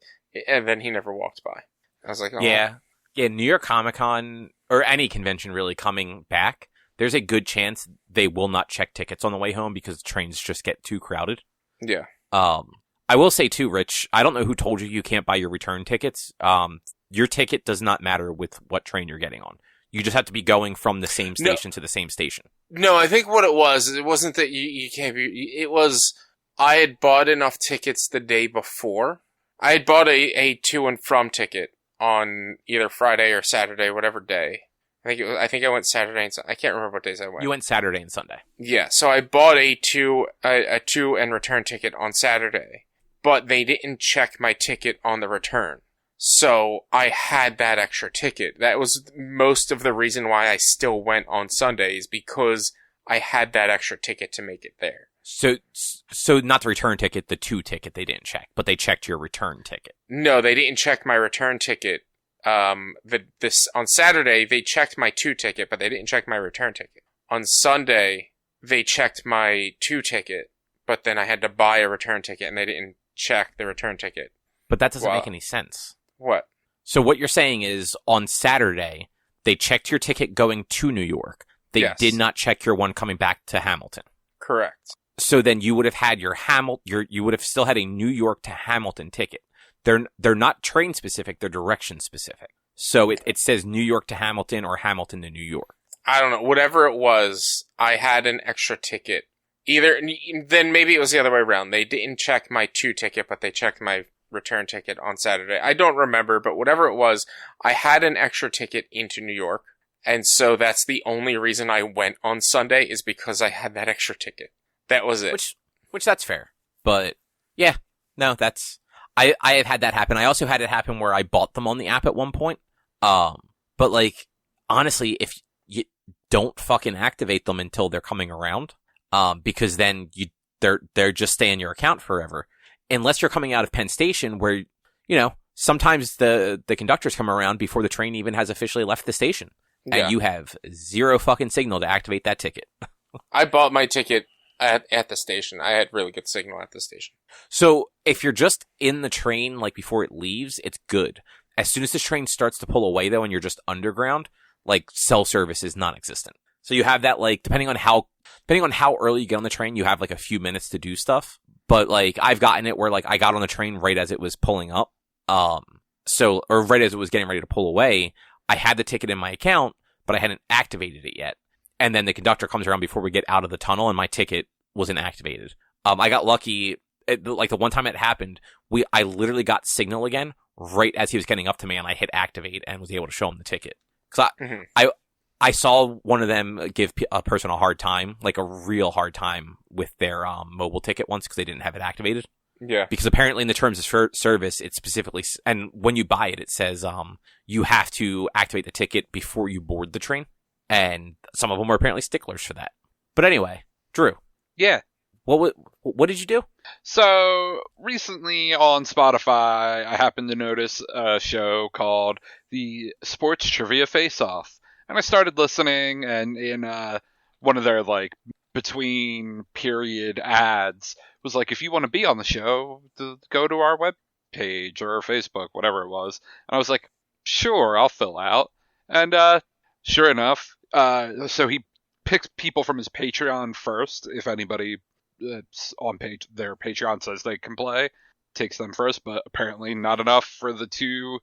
Speaker 2: and then he never walked by. I was like, oh.
Speaker 1: Yeah. New York Comic Con, or any convention really coming back, there's a good chance they will not check tickets on the way home because trains just get too crowded.
Speaker 2: Yeah.
Speaker 1: I will say too, Rich, I don't know who told you can't buy your return tickets. Your ticket does not matter with what train you're getting on. You just have to be going from the same station to the same station.
Speaker 2: No, I think what it wasn't that you can't be, it was, I had bought enough tickets the day before. I had bought a to and from ticket on either Friday or Saturday, whatever day. I think I went Saturday and I can't remember what days I went.
Speaker 1: You went Saturday and Sunday.
Speaker 2: Yeah, so I bought a to and return ticket on Saturday, but they didn't check my ticket on the return. So I had that extra ticket. That was most of the reason why I still went on Sundays, because I had that extra ticket to make it there.
Speaker 1: So not the return ticket, the to ticket they didn't check, but they checked your return ticket.
Speaker 2: No, they didn't check my return ticket. On Saturday they checked my to ticket, but they didn't check my return ticket. On Sunday they checked my to ticket, but then I had to buy a return ticket, and they didn't check the return ticket.
Speaker 1: But that doesn't
Speaker 2: Wow.
Speaker 1: make any sense.
Speaker 2: What?
Speaker 1: So what you're saying is on Saturday they checked your ticket going to New York. They
Speaker 2: Yes.
Speaker 1: did not check your one coming back to Hamilton.
Speaker 2: Correct.
Speaker 1: So then you would have had you would have still had a New York to Hamilton ticket. They're not train specific, they're direction specific. So it says New York to Hamilton or Hamilton to New York.
Speaker 2: I don't know. Whatever it was, I had an extra ticket. Then maybe it was the other way around. They didn't check my to ticket, but they checked my return ticket on Saturday. I don't remember, but whatever it was, I had an extra ticket into New York. And so that's the only reason I went on Sunday, is because I had that extra ticket. That was it.
Speaker 1: Which that's fair. But yeah, no, I have had that happen. I also had it happen where I bought them on the app at one point. But like, honestly, if don't fucking activate them until they're coming around. Because then they're just stay in your account forever. Unless you're coming out of Penn Station where, sometimes the conductors come around before the train even has officially left the station.
Speaker 2: Yeah.
Speaker 1: And you have zero fucking signal to activate that ticket.
Speaker 2: I bought my ticket at the station. I had really good signal at the station.
Speaker 1: So if you're just in the train, like before it leaves, it's good. As soon as this train starts to pull away though, and you're just underground, like cell service is non-existent. So you have that, like, depending on how early you get on the train, you have like a few minutes to do stuff. But like, I've gotten it where like I got on the train right as it was pulling up. Or right as it was getting ready to pull away, I had the ticket in my account, but I hadn't activated it yet. And then the conductor comes around before we get out of the tunnel, and my ticket wasn't activated. I got lucky. Like the one time it happened, I literally got signal again right as he was getting up to me, and I hit activate and was able to show him the ticket. Because I saw one of them give a person a hard time, like a real hard time with their mobile ticket once because they didn't have it activated.
Speaker 2: Yeah. Because
Speaker 1: apparently in the terms of service, it specifically, and when you buy it, it says you have to activate the ticket before you board the train. And some of them were apparently sticklers for that. But anyway, Drew.
Speaker 3: Yeah.
Speaker 1: What did you do?
Speaker 3: So, recently on Spotify, I happened to notice a show called the Sports Trivia Face-Off. And I started listening, and in one of their, like, between period ads was like, if you want to be on the show, go to our webpage or our Facebook, whatever it was. And I was like, sure, I'll fill out. And sure enough, so he picks people from his Patreon first. If anybody that's on their Patreon says they can play, takes them first. But apparently not enough for the two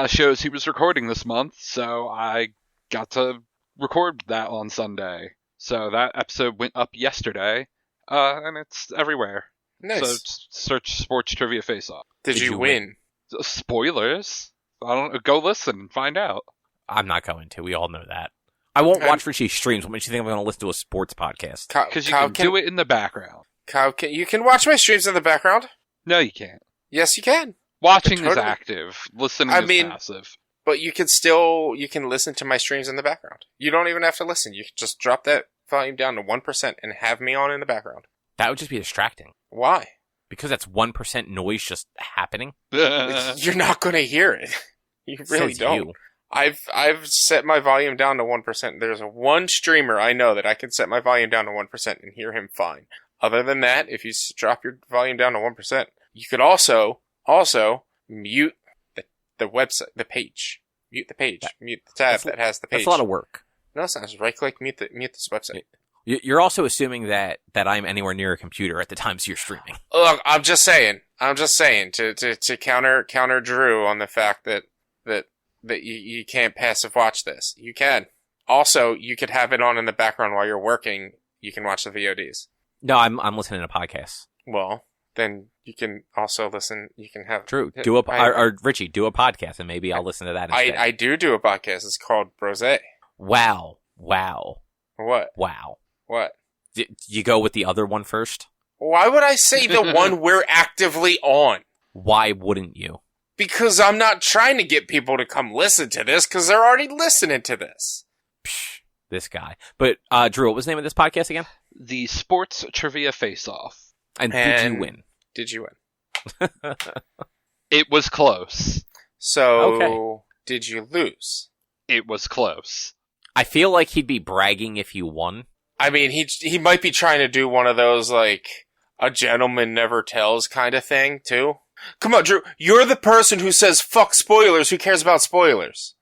Speaker 3: shows he was recording this month. So I got to record that on Sunday. So that episode went up yesterday, and it's everywhere.
Speaker 2: Nice.
Speaker 3: So search Sports Trivia Face-Off.
Speaker 2: Did you win?
Speaker 3: Spoilers. I don't go listen and find out.
Speaker 1: I'm not going to. We all know that. I won't watch Richie's streams. What makes you think I'm going to listen to a sports podcast?
Speaker 3: Because you can do it in the background.
Speaker 2: Kyle, you can watch my streams in the background.
Speaker 3: No, you can't.
Speaker 2: Yes, you can.
Speaker 3: Watching is active. Listening is passive.
Speaker 2: But you can listen to my streams in the background. You don't even have to listen. You can just drop that volume down to 1% and have me on in the background.
Speaker 1: That would just be distracting.
Speaker 2: Why?
Speaker 1: Because that's 1% noise just happening.
Speaker 2: You're not going to hear it. You really don't. You. I've set my volume down to 1%. There's one streamer I know that I can set my volume down to 1% and hear him fine. Other than that, if you drop your volume down to 1%, you could also mute the website, the page. Mute the page. Mute the tab that has the page.
Speaker 1: That's a lot of work.
Speaker 2: No, it's not. Just right click, mute this website.
Speaker 1: You're also assuming that I'm anywhere near a computer at the times you're streaming.
Speaker 2: Look, I'm just saying to counter Drew on the fact that you can't passive watch this. You can. Also, you could have it on in the background while you're working. You can watch the VODs.
Speaker 1: No, I'm listening to podcasts.
Speaker 2: Well, then you can also listen. You can have
Speaker 1: Drew Richie, do a podcast, and maybe I'll listen to that instead.
Speaker 2: I do a podcast. It's called Brose.
Speaker 1: Wow.
Speaker 2: What?
Speaker 1: Wow.
Speaker 2: What?
Speaker 1: You go with the other one first?
Speaker 2: Why would I say the one we're actively on?
Speaker 1: Why wouldn't you?
Speaker 2: Because I'm not trying to get people to come listen to this, because they're already listening to this.
Speaker 1: Psh, this guy. But, Drew, what was the name of this podcast again?
Speaker 3: The Sports Trivia Face-Off.
Speaker 1: And did you win?
Speaker 2: Did you win?
Speaker 3: It was close.
Speaker 2: So,
Speaker 1: okay.
Speaker 2: Did you lose?
Speaker 3: It was close.
Speaker 1: I feel like he'd be bragging if you won.
Speaker 2: I mean, he might be trying to do one of those, like, a gentleman never tells kind of thing, too. Come on, Drew. You're the person who says, fuck spoilers. Who cares about spoilers?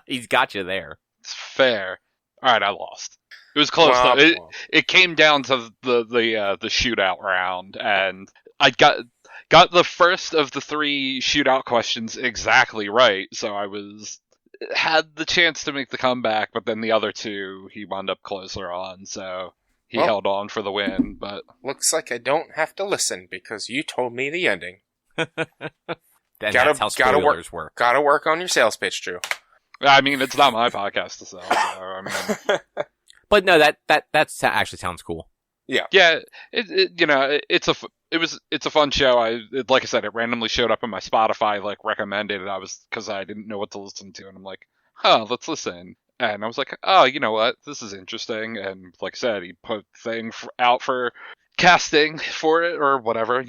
Speaker 1: He's got you there.
Speaker 3: It's fair. All right, I lost. It was close, though. It came down to the shootout round, and I got the first of the three shootout questions exactly right, so I had the chance to make the comeback, but then the other two he wound up closer on, so he held on for the win. But
Speaker 2: looks like I don't have to listen because you told me the ending.
Speaker 1: That's how spoilers work.
Speaker 2: Gotta work on your sales pitch, Drew.
Speaker 3: I mean, it's not my podcast to sell, so I mean.
Speaker 1: But no, that actually sounds cool.
Speaker 2: Yeah.
Speaker 3: Yeah, it's a fun show. Like I said, it randomly showed up in my Spotify, like recommended, and because I didn't know what to listen to, and I'm like, let's listen. And I was like, oh, you know what? This is interesting. And like I said, he put thing out for casting for it or whatever,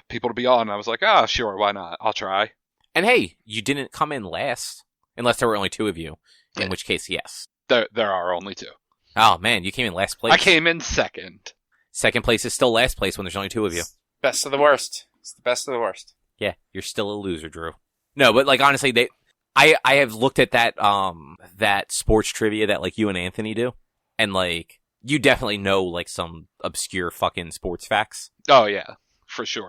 Speaker 3: people to be on. I was like, oh, sure, why not? I'll try.
Speaker 1: And hey, you didn't come in last, unless there were only two of you, in which case, yes.
Speaker 3: There are only two.
Speaker 1: Oh, man, you came in last place.
Speaker 3: I came in second.
Speaker 1: Second place is still last place when there's only two of you.
Speaker 2: Best of the worst. It's the best of the worst.
Speaker 1: Yeah, you're still a loser, Drew. No, but like honestly, I have looked at that sports trivia that like you and Anthony do, and like you definitely know like some obscure fucking sports facts.
Speaker 3: Oh yeah, for sure.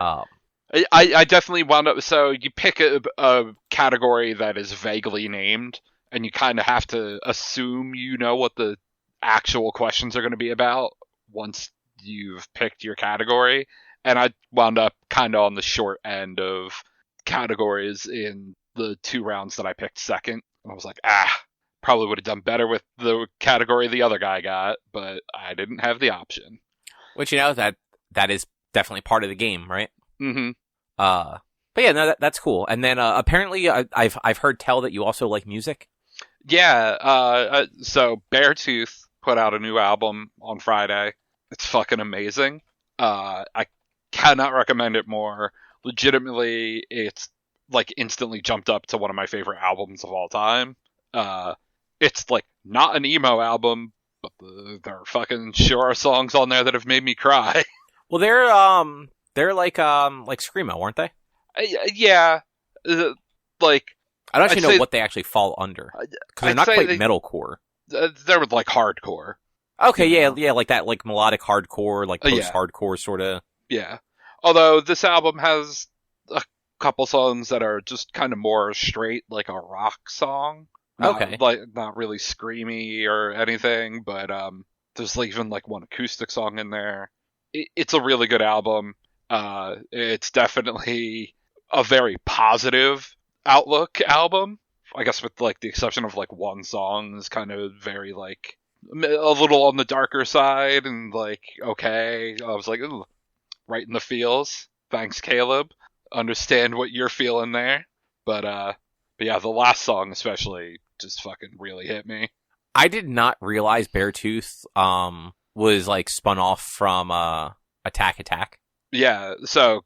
Speaker 3: I definitely wound up. So you pick a category that is vaguely named, and you kind of have to assume you know what the actual questions are going to be about once you've picked your category. And I wound up kind of on the short end of categories in the 2 rounds that I picked second. And I was like, probably would have done better with the category the other guy got, but I didn't have the option.
Speaker 1: Which, that is definitely part of the game, right?
Speaker 3: Mm-hmm.
Speaker 1: But yeah, no, that's cool. And then apparently I've heard tell that you also like music.
Speaker 3: Yeah. So Beartooth put out a new album on Friday. It's fucking amazing. I cannot recommend it more. Legitimately, it's like instantly jumped up to one of my favorite albums of all time. It's like not an emo album, but there are fucking sure songs on there that have made me cry.
Speaker 1: Well, they're like screamo, weren't they?
Speaker 3: Yeah. Like
Speaker 1: I don't actually know what they actually fall under because they're not quite metalcore.
Speaker 3: They're like hardcore.
Speaker 1: Okay, yeah, like that, like melodic hardcore, like post-hardcore sort of.
Speaker 3: Yeah. Although this album has a couple songs that are just kind of more straight, like a rock song. Not really screamy or anything, but there's even like one acoustic song in there. It's a really good album. It's definitely a very positive outlook album. I guess with like the exception of like one song is kind of very like a little on the darker side and like, okay. I was like, ooh, right in the feels. Thanks, Caleb. Understand what you're feeling there. But yeah, the last song especially just fucking really hit me.
Speaker 1: I did not realize Beartooth was like spun off from Attack.
Speaker 3: Yeah, so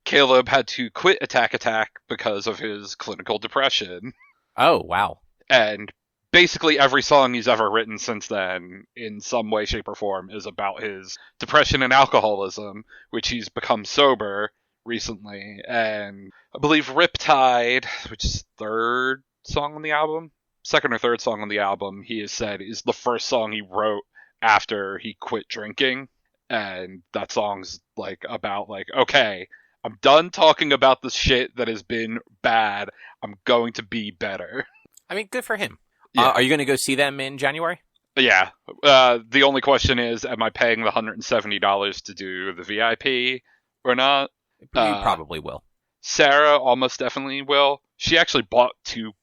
Speaker 3: Caleb had to quit Attack because of his clinical depression.
Speaker 1: Oh, wow.
Speaker 3: And basically every song he's ever written since then, in some way, shape, or form, is about his depression and alcoholism, which he's become sober recently. And I believe Riptide, which is third song on the album, second or third song on the album, he has said is the first song he wrote after he quit drinking. And that song's like about like, okay, I'm done talking about the shit that has been bad. I'm going to be better. I
Speaker 1: mean, good for him.
Speaker 3: Yeah.
Speaker 1: Are you going to go see them in January?
Speaker 3: Yeah. The only question is, am I paying the $170 to do the VIP or not?
Speaker 1: You probably will.
Speaker 3: Sarah almost definitely will. She actually bought two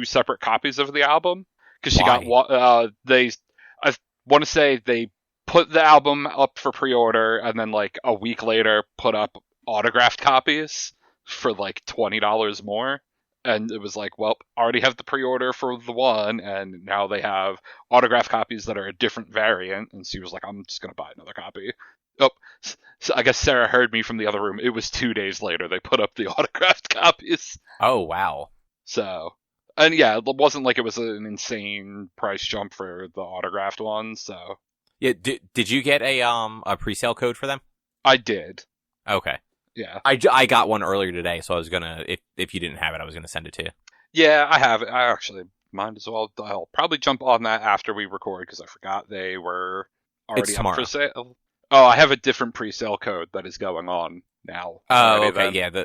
Speaker 3: separate copies of the album because she got I want to say they put the album up for pre-order and then like a week later put up autographed copies for like $20 more. And it was like, well, I already have the pre-order for the one, and now they have autographed copies that are a different variant. And she was like, I'm just going to buy another copy. Oh, so I guess Sarah heard me from the other room. It was 2 days later they put up the autographed copies.
Speaker 1: Oh, wow.
Speaker 3: So, and yeah, it wasn't like it was an insane price jump for the autographed ones, so.
Speaker 1: Yeah, did you get a pre-sale code for them?
Speaker 3: I did.
Speaker 1: Okay.
Speaker 3: Yeah.
Speaker 1: I got one earlier today, so I was gonna, if you didn't have it, I was gonna send it to you.
Speaker 3: Yeah, I have it. I actually might as well. I'll probably jump on that after we record, because I forgot they were already up for sale. Oh, I have a different pre-sale code that is going on now.
Speaker 1: Oh, okay, yeah.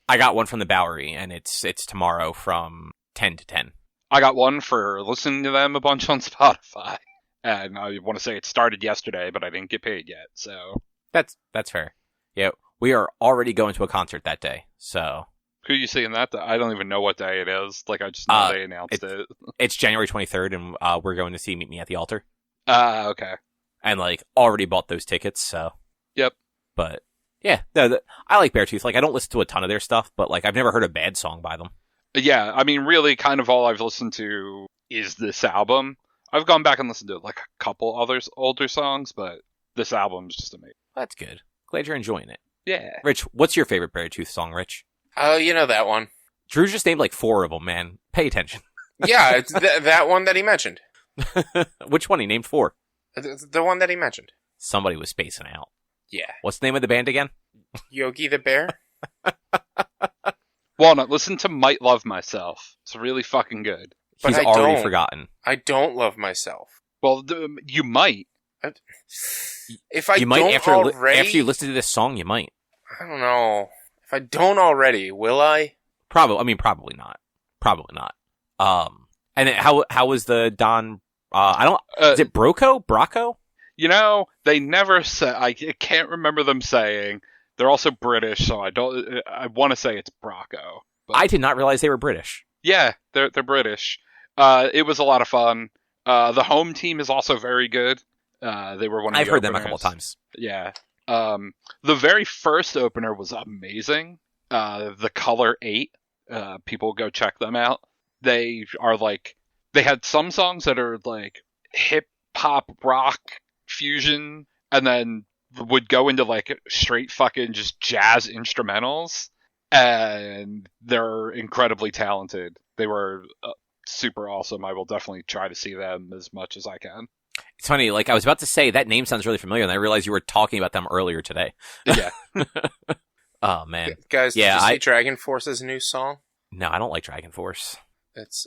Speaker 1: I got one from the Bowery, and it's tomorrow from 10 to 10.
Speaker 3: I got one for listening to them a bunch on Spotify, and I want to say it started yesterday, but I didn't get paid yet, so.
Speaker 1: That's fair. Yeah. We are already going to a concert that day, so.
Speaker 3: Who are you seeing that day? I don't even know what day it is. Like, I just know they announced it.
Speaker 1: It's January 23rd, and we're going to see Meet Me at the Altar.
Speaker 3: Okay.
Speaker 1: And, like, already bought those tickets, so.
Speaker 3: Yep.
Speaker 1: But, yeah. I like Beartooth. Like, I don't listen to a ton of their stuff, but, like, I've never heard a bad song by them.
Speaker 3: Yeah, I mean, really, kind of all I've listened to is this album. I've gone back and listened to like a couple others older songs, but this album's just amazing.
Speaker 1: That's good. Glad you're enjoying it.
Speaker 3: Yeah.
Speaker 1: Rich, what's your favorite Beartooth song, Rich?
Speaker 2: Oh, you know that one.
Speaker 1: Drew just named like 4 of them, man. Pay attention.
Speaker 2: Yeah, it's that one that he mentioned.
Speaker 1: Which one? He named 4.
Speaker 2: The one that he mentioned.
Speaker 1: Somebody was spacing out.
Speaker 2: Yeah.
Speaker 1: What's the name of the band again?
Speaker 2: Yogi the Bear?
Speaker 3: Walnut, listen to Might Love Myself. It's really fucking good.
Speaker 1: He's
Speaker 2: But I
Speaker 1: already
Speaker 2: don't.
Speaker 1: forgotten.
Speaker 2: I don't love myself.
Speaker 3: Well, you might.
Speaker 2: If I
Speaker 1: You might
Speaker 2: don't
Speaker 1: after
Speaker 2: already...
Speaker 1: after you listen to this song, you might.
Speaker 2: I don't know. If I don't already, will I?
Speaker 1: Probably not. Probably not. And then how was the Don? I don't. Is it Brocco?
Speaker 3: You know, they never say. I can't remember them saying. They're also British, so I want to say it's Brocco. But
Speaker 1: I did not realize they were British.
Speaker 3: yeah, they're British. It was a lot of fun. The home team is also very good. They were one of
Speaker 1: I've
Speaker 3: the
Speaker 1: heard them a
Speaker 3: openers.
Speaker 1: couple times.
Speaker 3: Yeah. The very first opener was amazing. The Color 8. People go check them out. They are like, they had some songs that are like hip hop rock fusion, and then would go into like straight fucking just jazz instrumentals, and they're incredibly talented. They were super awesome. I will definitely try to see them as much as I can.
Speaker 1: It's funny. Like I was about to say that name sounds really familiar, and I realized you were talking about them earlier today.
Speaker 3: Yeah.
Speaker 1: Oh man.
Speaker 2: Guys,
Speaker 1: Yeah,
Speaker 2: did you see Dragon Force's new song?
Speaker 1: No, I don't like Dragon Force.
Speaker 2: It's,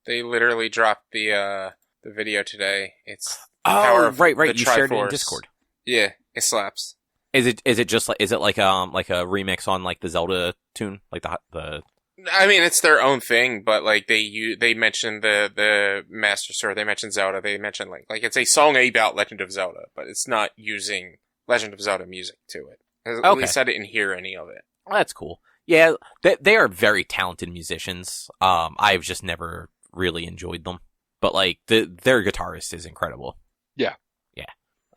Speaker 2: they literally dropped the video today. It's Power
Speaker 1: Oh,
Speaker 2: of
Speaker 1: right.
Speaker 2: the
Speaker 1: You shared it in
Speaker 2: Triforce.
Speaker 1: Discord.
Speaker 2: Yeah, it slaps.
Speaker 1: Is it just like like a remix on like the Zelda tune, like the
Speaker 2: I mean, it's their own thing, but like they mentioned the Master Sword, they mentioned Zelda, they mentioned like it's a song about Legend of Zelda, but it's not using Legend of Zelda music to it. At
Speaker 1: Okay.
Speaker 2: least I didn't hear any of it.
Speaker 1: Well, that's cool. Yeah, they are very talented musicians. I've just never really enjoyed them, but like their guitarist is incredible.
Speaker 3: Yeah.
Speaker 1: Yeah.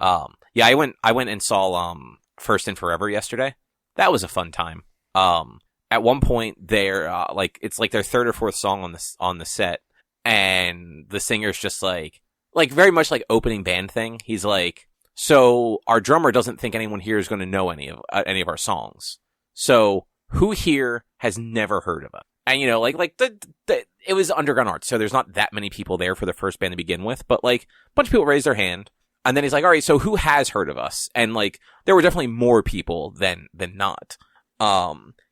Speaker 1: I went and saw First and Forever yesterday. That was a fun time. At one point they're like it's like their 3rd or 4th song on the set, and the singer's just like very much like opening band thing. He's like, so our drummer doesn't think anyone here is going to know any of our songs. So who here has never heard of it? And you know, like it was underground art, so there's not that many people there for the first band to begin with, but like a bunch of people raised their hand, and then he's like, all right, so who has heard of us? And like there were definitely more people than not.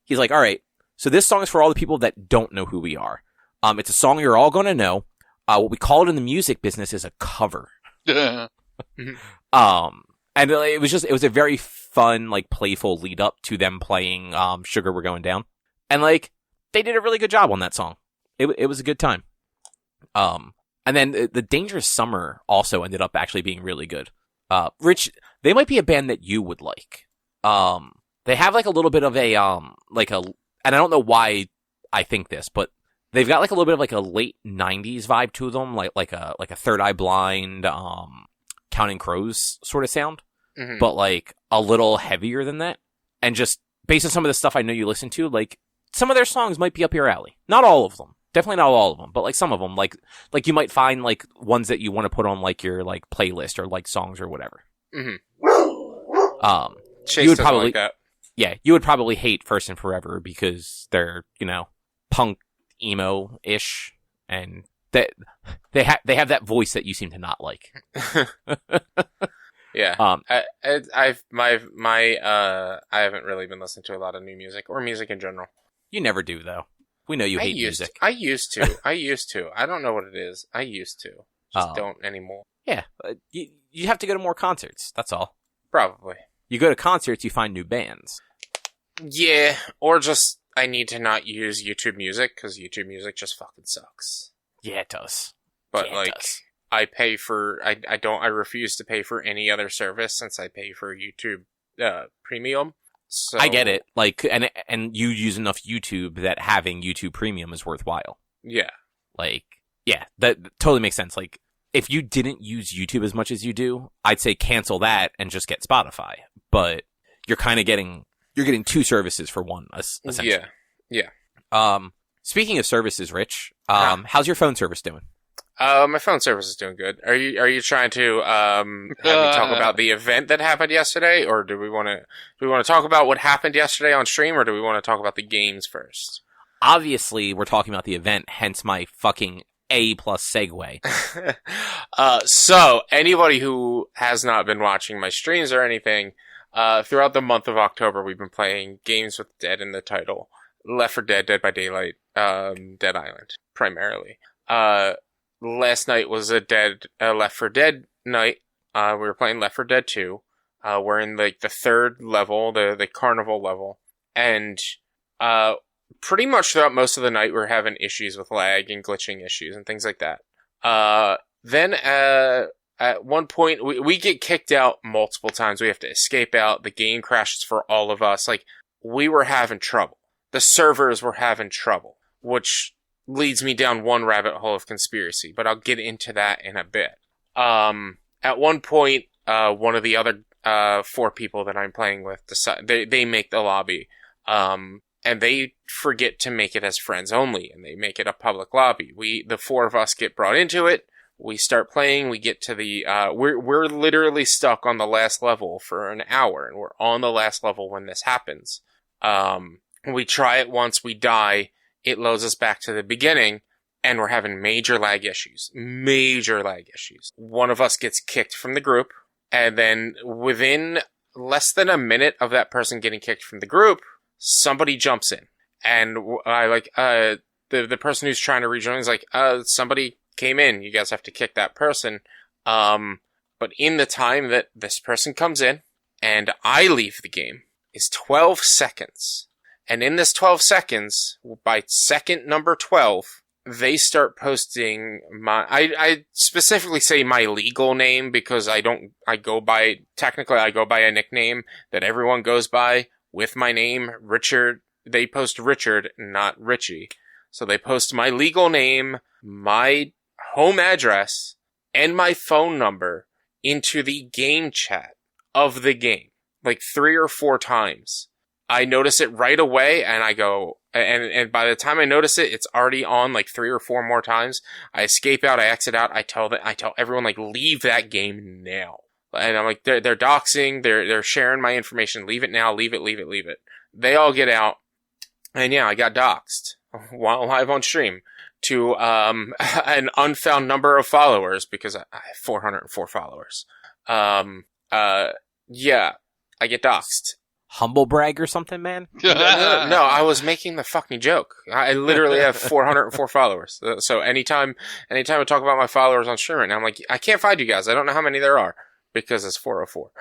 Speaker 1: He's like, all right, so this song is for all the people that don't know who we are. It's a song you're all going to know. What we call it in the music business is a cover. And it was a very fun, like, playful lead up to them playing, Sugar We're Going Down. And like, they did a really good job on that song. It was a good time. And then the Dangerous Summer also ended up actually being really good. Rich, they might be a band that you would like. They have like a little bit of a, and I don't know why I think this, but they've got like a little bit of like a late 90s vibe to them, like a Third Eye Blind, Counting Crows sort of sound, but like a little heavier than that. And just based on some of the stuff I know you listen to, like some of their songs might be up your alley. Not all of them. Definitely not all of them, but like some of them, like you might find like ones that you want to put on like your like playlist or like songs or whatever.
Speaker 2: Chase
Speaker 1: you would
Speaker 2: doesn't
Speaker 1: probably,
Speaker 2: like that.
Speaker 1: yeah, you would probably hate First and Forever because they're, you know, punk emo-ish, and that they have that voice that you seem to not like.
Speaker 2: Yeah. I haven't really been listening to a lot of new music or music in general.
Speaker 1: You never do though. We know you hate music.
Speaker 2: I used to. I don't know what it is. I used to. Just don't anymore.
Speaker 1: Yeah. You have to go to more concerts. That's all.
Speaker 2: Probably.
Speaker 1: You go to concerts, you find new bands.
Speaker 2: Yeah, or just I need to not use YouTube Music because YouTube Music just fucking sucks.
Speaker 1: Yeah, it does.
Speaker 2: But
Speaker 1: Yeah, it
Speaker 2: like,
Speaker 1: does.
Speaker 2: I pay for I refuse to pay for any other service since I pay for YouTube Premium. So
Speaker 1: I get it. Like, and you use enough YouTube that having YouTube Premium is worthwhile.
Speaker 2: Yeah.
Speaker 1: Like, yeah, that totally makes sense. Like, if you didn't use YouTube as much as you do, I'd say cancel that and just get Spotify. But you're kind of getting 2 services for one, essentially.
Speaker 2: Yeah.
Speaker 1: And Speaking of services, Rich,
Speaker 2: Huh.
Speaker 1: how's your phone service doing?
Speaker 2: My phone service is doing good. Are you trying to have me talk about the event that happened yesterday, or do we want to talk about what happened yesterday on stream, or do we want to talk about the games first?
Speaker 1: Obviously, we're talking about the event, hence my fucking A+ segue.
Speaker 2: So anybody who has not been watching my streams or anything, throughout the month of October, we've been playing games with Dead in the title. Left 4 Dead, Dead by Daylight, Dead Island, primarily. Last night was a Left 4 Dead night. We were playing Left 4 Dead 2. We're in like the third level, the carnival level. And, pretty much throughout most of the night, we're having issues with lag and glitching issues and things like that. Then, at one point, we get kicked out multiple times. We have to escape out. The game crashes for all of us. Like, we were having trouble. The servers were having trouble, which leads me down one rabbit hole of conspiracy, but I'll get into that in a bit. At one point, one of the other 4 people that I'm playing with decide they make the lobby, and they forget to make it as friends only, and they make it a public lobby. The 4 of us get brought into it. We start playing. We get to the we're literally stuck on the last level for an hour, and we're on the last level when this happens. We try it once, we die. It loads us back to the beginning, and we're having major lag issues. Major lag issues. One of us gets kicked from the group, and then within less than a minute of that person getting kicked from the group, somebody jumps in. And the person who's trying to rejoin is like, somebody came in, you guys have to kick that person. But in the time that this person comes in, and I leave the game, is 12 seconds. And in this 12 seconds, by second number 12, they start posting I specifically say my legal name because I go by a nickname that everyone goes by with my name, Richard. They post Richard, not Richie. So they post my legal name, my home address, and my phone number into the game chat of the game, like 3 or 4 times. I notice it right away, and I go, and by the time I notice it, it's already on like 3 or 4 more times. I escape out, I exit out, I tell everyone, like, leave that game now. And I'm like, they're doxing, they're sharing my information, leave it now, leave it. They all get out, and yeah, I got doxed while live on stream to an unfound number of followers, because I have 404 followers. Yeah, I get doxed.
Speaker 1: Humble brag or something, man?
Speaker 2: No, I was making the fucking joke. I literally have 404 followers. So anytime I talk about my followers on stream right now, I'm like, I can't find you guys. I don't know how many there are because it's 404.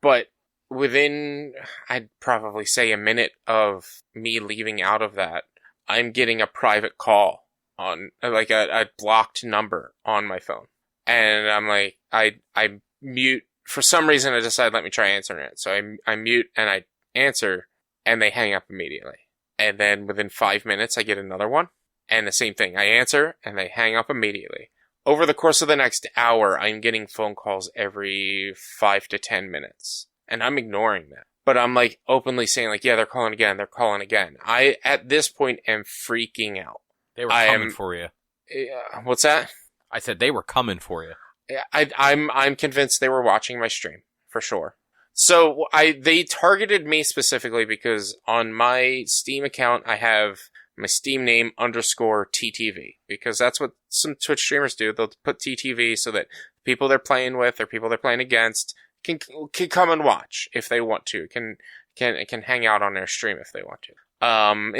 Speaker 2: But within, I'd probably say a minute of me leaving out of that, I'm getting a private call on like a blocked number on my phone. And I'm like, I mute. For some reason, I decided, let me try answering it. So I mute and I answer, and they hang up immediately. And then within 5 minutes, I get another one. And the same thing. I answer, and they hang up immediately. Over the course of the next hour, I'm getting phone calls every 5 to 10 minutes. And I'm ignoring that. But I'm like openly saying, like, yeah, they're calling again. I, at this point, am freaking out.
Speaker 1: They were coming for you.
Speaker 2: What's that?
Speaker 1: I said they were coming for you.
Speaker 2: I'm convinced they were watching my stream for sure. So they targeted me specifically because on my Steam account I have my Steam name _TTV, because that's what some Twitch streamers do. They'll put TTV so that people they're playing with or people they're playing against can come and watch if they want to. Can hang out on their stream if they want to.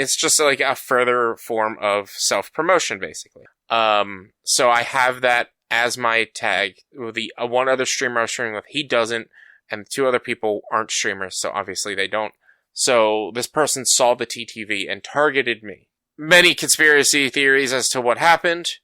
Speaker 2: It's just like a further form of self-promotion, basically. So I have that as my tag. The one other streamer I was streaming with, he doesn't, and 2 other people aren't streamers, so obviously they don't. So this person saw the TTV and targeted me. Many conspiracy theories as to what happened.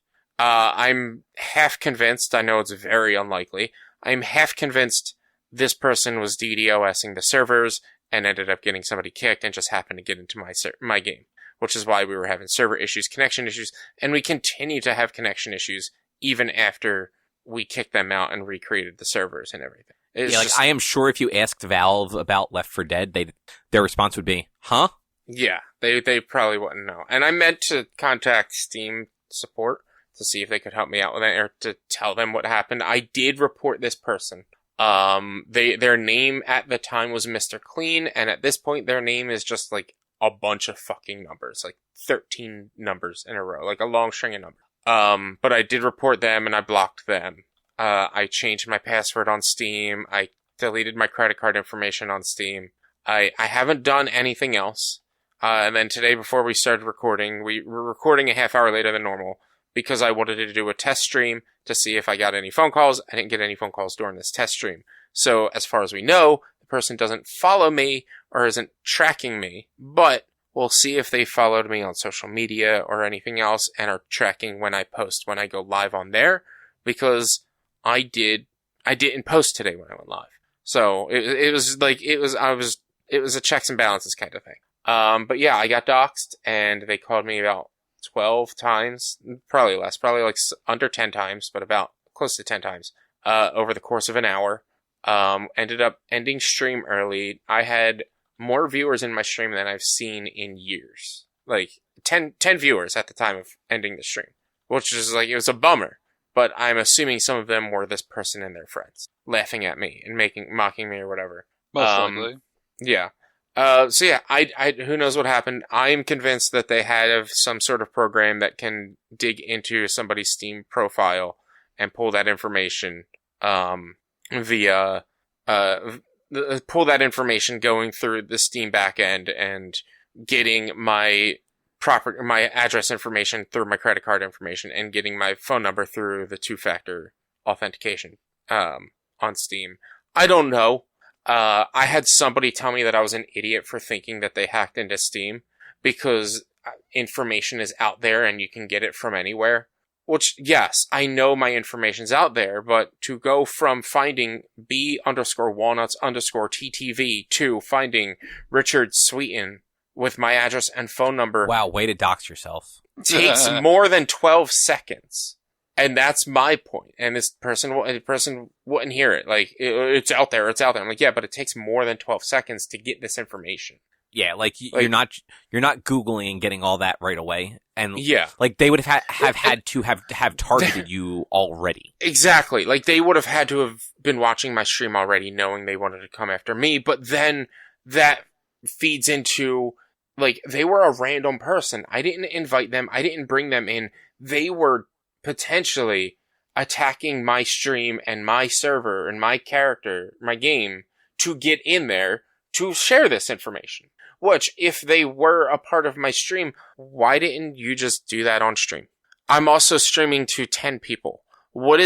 Speaker 2: I'm half convinced, I know it's very unlikely, I'm half convinced this person was DDoSing the servers and ended up getting somebody kicked and just happened to get into my game, which is why we were having server issues, connection issues, and we continue to have connection issues even after we kicked them out and recreated the servers and everything. It's
Speaker 1: I am sure if you asked Valve about Left 4 Dead, their response would be, huh?
Speaker 2: Yeah, they probably wouldn't know. And I meant to contact Steam support to see if they could help me out with it, or to tell them what happened. I did report this person. Their name at the time was Mr. Clean, and at this point their name is just like a bunch of fucking numbers, like 13 numbers in a row, like a long string of numbers. But I did report them and I blocked them. I changed my password on Steam. I deleted my credit card information on Steam. I haven't done anything else. And then today, before we started recording, we were recording a half hour later than normal because I wanted to do a test stream to see if I got any phone calls. I didn't get any phone calls during this test stream. So as far as we know, the person doesn't follow me or isn't tracking me, but we'll see if they followed me on social media or anything else and are tracking when I post, when I go live on there, because I didn't post today when I went live. So it was a checks and balances kind of thing. But yeah, I got doxxed and they called me about 12 times, probably less, probably like under 10 times, but about close to 10 times, over the course of an hour. Ended up ending stream early. I had more viewers in my stream than I've seen in years. Like 10 viewers at the time of ending the stream, which is like, it was a bummer, but I'm assuming some of them were this person and their friends laughing at me and mocking me or whatever.
Speaker 3: Most likely.
Speaker 2: Yeah. So yeah, I who knows what happened. I'm convinced that they have some sort of program that can dig into somebody's Steam profile and pull that information, pull that information going through the Steam backend and getting my address information through my credit card information and getting my phone number through the 2-factor authentication, on Steam. I don't know. I had somebody tell me that I was an idiot for thinking that they hacked into Steam because information is out there and you can get it from anywhere. Which, yes, I know my information's out there, but to go from finding B_Walnuts_TTV to finding Richard Sweeten with my address and phone number.
Speaker 1: Wow, way to dox yourself.
Speaker 2: Takes more than 12 seconds. And that's my point. And this person wouldn't hear it. Like, it's out there. I'm like, yeah, but it takes more than 12 seconds to get this information.
Speaker 1: Yeah, like you're not Googling and getting all that right away. And
Speaker 2: yeah,
Speaker 1: like they would have had to have targeted you already.
Speaker 2: Exactly. Like they would have had to have been watching my stream already, knowing they wanted to come after me. But then that feeds into, like, they were a random person. I didn't invite them. I didn't bring them in. They were potentially attacking my stream and my server and my character, my game, to get in there to share this information. Which, if they were a part of my stream, why didn't you just do that on stream? I'm also streaming to 10 people. What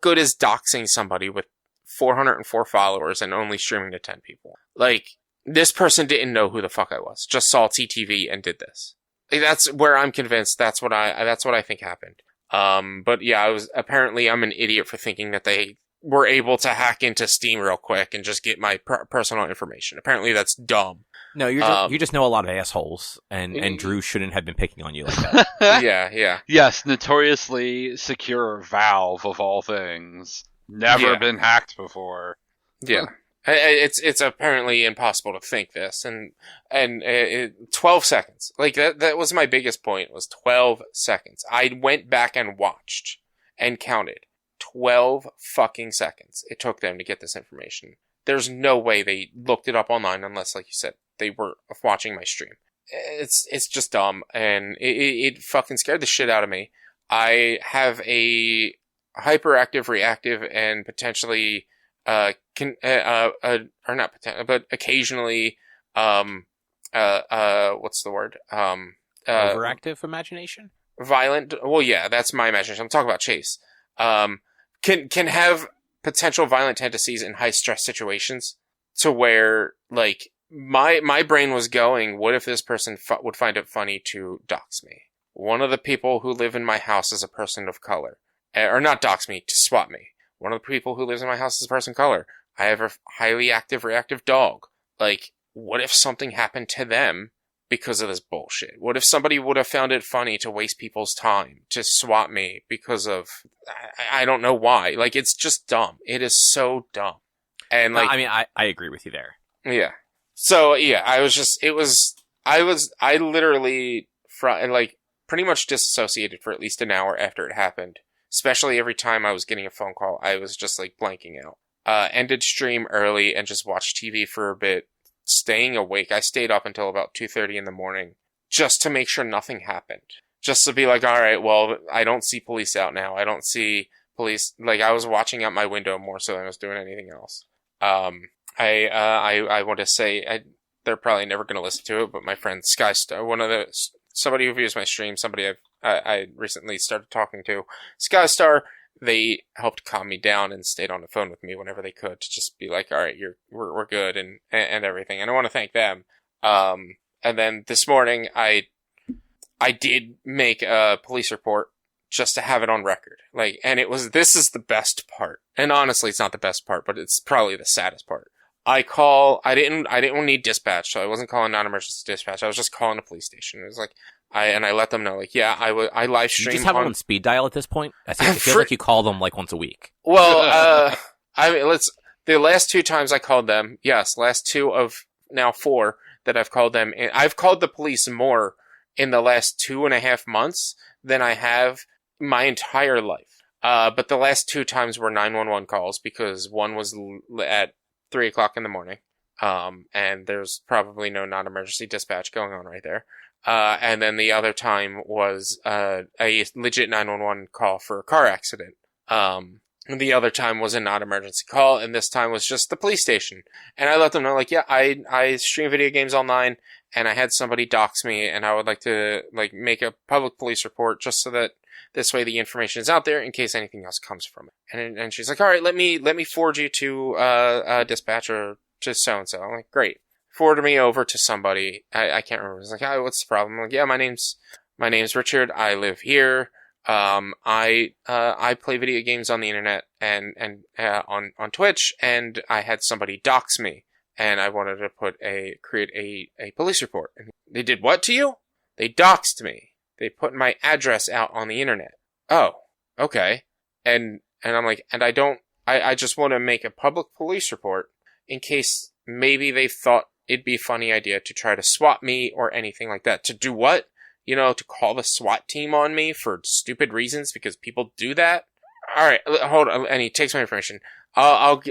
Speaker 2: good is doxing somebody with 404 followers and only streaming to 10 people? Like, this person didn't know who the fuck I was. Just saw TTV and did this. Like, that's where I'm convinced that's what I think happened. But yeah, I'm an idiot for thinking that they were able to hack into Steam real quick and just get my personal information. Apparently that's dumb.
Speaker 1: No, you just know a lot of assholes, and Droo shouldn't have been picking on you like that.
Speaker 2: Yeah.
Speaker 3: Yes, notoriously secure Valve of all things. Never been hacked before.
Speaker 2: Yeah. It's apparently impossible to think this, and 12 seconds. Like that was my biggest point, was 12 seconds. I went back and watched and counted 12 fucking seconds it took them to get this information. There's no way they looked it up online unless, like you said, they were watching my stream. It's just dumb, and it fucking scared the shit out of me. I have a hyperactive, reactive, and potentially or not potentially, but occasionally what's the word?
Speaker 1: Overactive imagination?
Speaker 2: Violent. Well, yeah, that's my imagination. I'm talking about Chase. Can have potential violent tendencies in high stress situations, to where, like, my brain was going, what if this person would find it funny to dox me? One of the people who live in my house is a person of color. Or not dox me, to swap me. One of the people who lives in my house is a person of color. I have a highly active, reactive dog. Like, what if something happened to them because of this bullshit? What if somebody would have found it funny to waste people's time, to swap me because of, I don't know why. Like, it's just dumb. It is so dumb. And, like,
Speaker 1: I mean, I agree with you there.
Speaker 2: Yeah. So, yeah, it was I literally like pretty much disassociated for at least an hour after it happened. Especially every time I was getting a phone call, I was just like blanking out. Ended stream early and just watched TV for a bit, staying awake. I stayed up until about 2:30 in the morning just to make sure nothing happened. Just to be like, all right, well, I don't see police out now. I don't see police. Like, I was watching out my window more so than I was doing anything else. I want to say, they're probably never going to listen to it, but my friend Skystar, somebody who views my stream, somebody I recently started talking to, Skystar, they helped calm me down and stayed on the phone with me whenever they could to just be like, all right, we're good and everything. And I want to thank them. And then this morning I did make a police report just to have it on record. Like, and this is the best part. And honestly, it's not the best part, but it's probably the saddest part. I didn't need dispatch, so I wasn't calling non-emergency dispatch. I was just calling the police station. It was like, I let them know, like, yeah, I live streamed.
Speaker 1: You just have them on speed dial at this point? I feel like you call them like once a week.
Speaker 2: Well, the last 2 times I called them, yes, last 2 of now 4 that I've called them, and I've called the police more in the last 2.5 months than I have my entire life. But the last 2 times were 911 calls because one was at 3 o'clock in the morning. And there's probably no non-emergency dispatch going on right there. And then the other time was, a legit 911 call for a car accident. And the other time was a non-emergency call, and this time was just the police station. And I let them know, like, yeah, I stream video games online, and I had somebody dox me, and I would like to, like, make a public police report just so that this way the information is out there in case anything else comes from it. And she's like, all right, let me forward you to, a dispatcher to so-and-so. I'm like, great. Forwarded me over to somebody. I can't remember. It's like, oh, what's the problem? I'm like, yeah, my name's Richard. I live here. I play video games on the internet and on Twitch, and I had somebody dox me, and I wanted to create a police report. And they did what to you? They doxed me. They put my address out on the internet. Oh, okay. And I'm like, and I just want to make a public police report in case maybe they thought it'd be a funny idea to try to swat me or anything like that. To do what? You know, to call the SWAT team on me for stupid reasons because people do that. All right, hold on. And he takes my information. I'll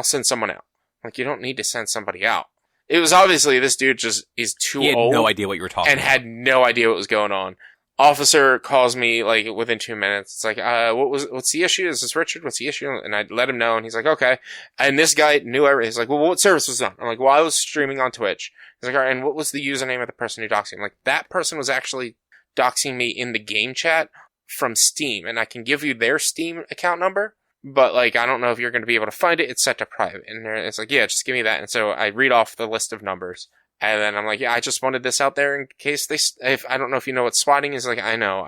Speaker 2: send someone out. Like, you don't need to send somebody out. It was obviously this dude is too old.
Speaker 1: He had no idea what you were talking
Speaker 2: and
Speaker 1: about.
Speaker 2: had no idea what was going on. Officer calls me like within 2 minutes. It's like, what's the issue? Is this Richard? What's the issue? And I let him know, and he's like, okay. And this guy knew everything. He's like, well, what service was on? I'm like, well, I was streaming on Twitch. He's like, all right, and what was the username of the person who doxed me? I'm like, that person was actually doxing me in the game chat from Steam, and I can give you their Steam account number, but like, I don't know if you're going to be able to find it. It's set to private. And it's like, yeah, just give me that. And so I read off the list of numbers. And then I'm like, yeah, I just wanted this out there in case if I don't know if you know what swatting is. Like, I know,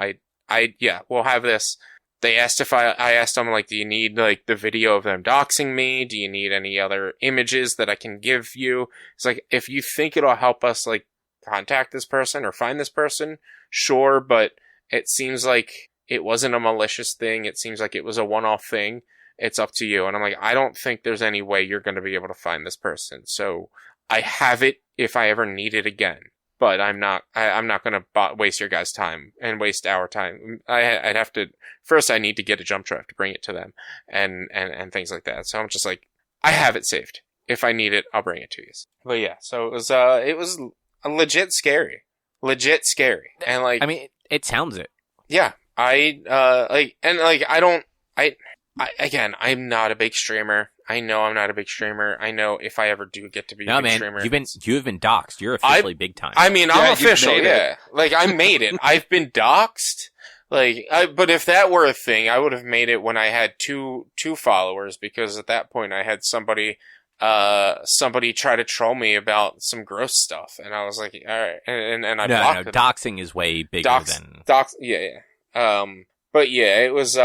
Speaker 2: yeah, we'll have this. They asked I asked them, like, do you need, like, the video of them doxing me? Do you need any other images that I can give you? It's like, if you think it'll help us, like, contact this person or find this person, sure, but it seems like it wasn't a malicious thing. It seems like it was a one-off thing. It's up to you. And I'm like, I don't think there's any way you're going to be able to find this person. So I have it if I ever need it again. But I'm not going to waste your guys' time and waste our time. I'd have to, first I need to get a jump drive to bring it to them and things like that. So I'm just like, I have it saved. If I need it, I'll bring it to you. But yeah, so it was legit scary. Legit scary. And like,
Speaker 1: I mean, it sounds it.
Speaker 2: Yeah. Again, I'm not a big streamer. I know I'm not a big streamer. I know if I ever do get to be a big streamer.
Speaker 1: You have been doxxed. You're officially big time.
Speaker 2: I mean, I'm official, yeah. Like, I made it. I've been doxxed. Like, but if that were a thing, I would have made it when I had two followers, because at that point I had somebody try to troll me about some gross stuff, and I was like, all right, and I blocked them.
Speaker 1: Doxing is way bigger than
Speaker 2: yeah. But yeah, it was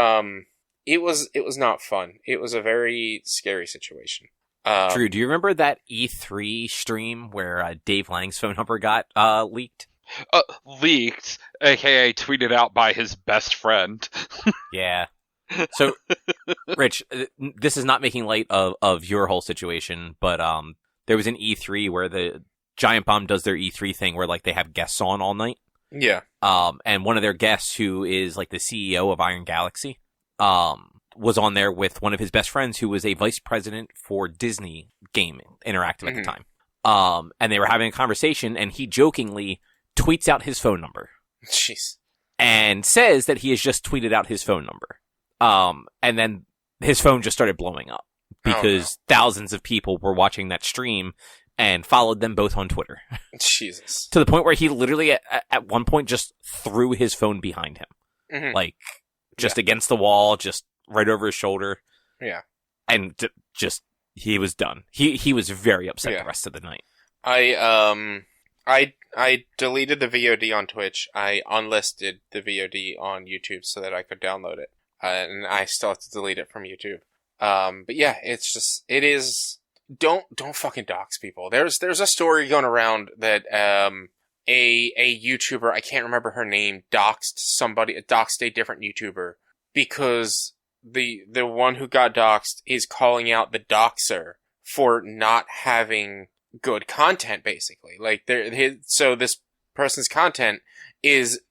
Speaker 2: not fun. It was a very scary situation.
Speaker 1: Drew, do you remember that E3 stream where Dave Lang's phone number got leaked?
Speaker 3: Leaked, aka tweeted out by his best friend.
Speaker 1: Yeah. So, Rich, this is not making light of your whole situation, but there was an E3 where Giant Bomb does their E3 thing where like they have guests on all night.
Speaker 2: Yeah.
Speaker 1: And one of their guests, who is like the CEO of Iron Galaxy, was on there with one of his best friends who was a vice president for Disney Gaming Interactive at the time. And they were having a conversation, and he jokingly tweets out his phone number.
Speaker 2: Jeez.
Speaker 1: And says that he has just tweeted out his phone number. And then his phone just started blowing up because thousands of people were watching that stream and followed them both on Twitter.
Speaker 2: Jesus.
Speaker 1: To the point where he literally at one point just threw his phone behind him. Like, just against the wall, just right over his shoulder.
Speaker 2: Yeah.
Speaker 1: And just, he was done. He was very upset the rest of the night.
Speaker 2: I deleted the VOD on Twitch. I unlisted the VOD on YouTube so that I could download it. And I still have to delete it from YouTube. But yeah, it is, don't fucking dox people. There's a story going around that, a YouTuber, I can't remember her name, doxed a different YouTuber because the one who got doxed is calling out the doxer for not having good content, basically. Like, so this person's content is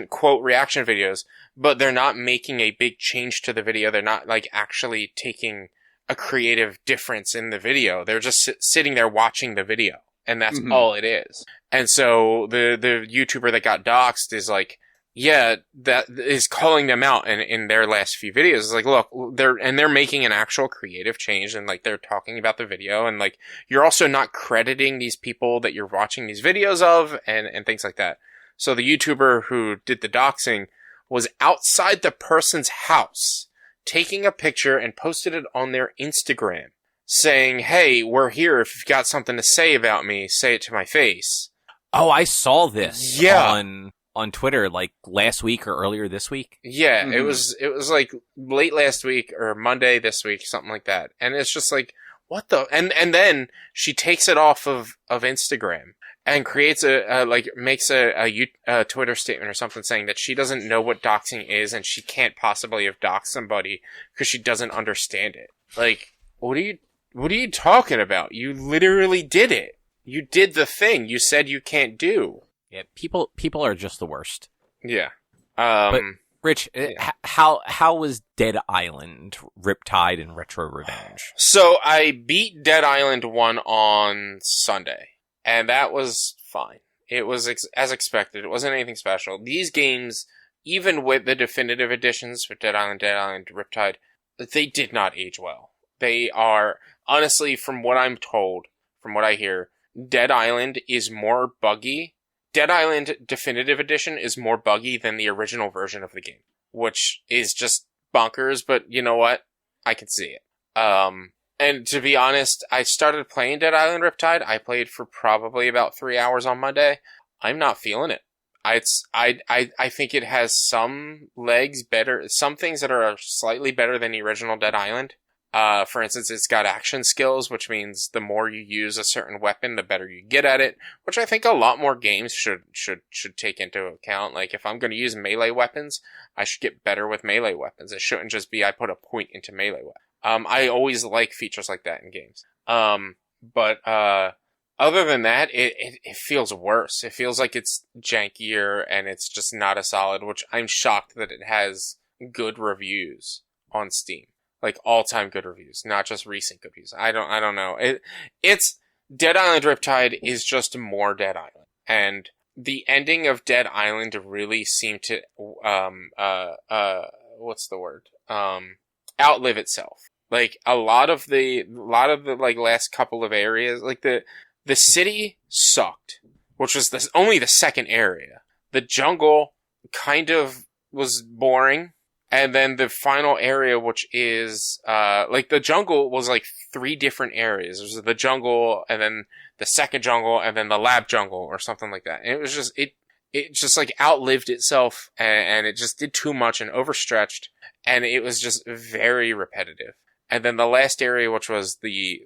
Speaker 2: quote, reaction videos, but they're not making a big change to the video. They're not, like, actually taking a creative difference in the video. They're just sitting there watching the video, and that's all it is. And so the YouTuber that got doxed is like, yeah, that is calling them out in their last few videos. It's like, look, they're making an actual creative change, and like they're talking about the video, and like you're also not crediting these people that you're watching these videos of and things like that. So the YouTuber who did the doxing was outside the person's house taking a picture and posted it on their Instagram saying, "Hey, we're here. If you've got something to say about me, say it to my face."
Speaker 1: Oh, I saw this on Twitter like last week or earlier this week.
Speaker 2: Yeah, it was like late last week or Monday this week, something like that. And it's just like, what the? And then she takes it off of Instagram and creates makes a Twitter statement or something saying that she doesn't know what doxing is and she can't possibly have doxed somebody because she doesn't understand it. Like, what are you talking about? You literally did it. You did the thing you said you can't do.
Speaker 1: Yeah, people are just the worst.
Speaker 2: Yeah.
Speaker 1: But Rich, how was Dead Island, Riptide, and Retro Revenge?
Speaker 2: So I beat Dead Island 1 on Sunday, and that was fine. It was as expected. It wasn't anything special. These games, even with the definitive editions for Dead Island, Riptide, they did not age well. They are, honestly, from what I'm told, from what I hear, Dead Island is more buggy. Dead Island Definitive Edition is more buggy than the original version of the game, which is just bonkers, but you know what? I can see it. And to be honest, I started playing Dead Island Riptide. I played for probably about 3 hours on Monday. I'm not feeling it. I think it has some legs better, some things that are slightly better than the original Dead Island. For instance, it's got action skills, which means the more you use a certain weapon, the better you get at it, which I think a lot more games should take into account. Like, if I'm going to use melee weapons, I should get better with melee weapons. It shouldn't just be I put a point into melee weapons. I always like features like that in games. But other than that, it feels worse. It feels like it's jankier and it's just not as solid, which I'm shocked that it has good reviews on Steam. Like all-time good reviews, not just recent good reviews. I don't know. It's Dead Island Riptide is just more Dead Island, and the ending of Dead Island really seemed to what's the word? Outlive itself. Like a lot of the like last couple of areas, like the city sucked, which was only the second area. The jungle kind of was boring. And then the final area, which is, like the jungle was like 3 different areas. There was the jungle, and then the second jungle, and then the lab jungle, or something like that. And it was just, it just like outlived itself, and it just did too much and overstretched, and it was just very repetitive. And then the last area, which was the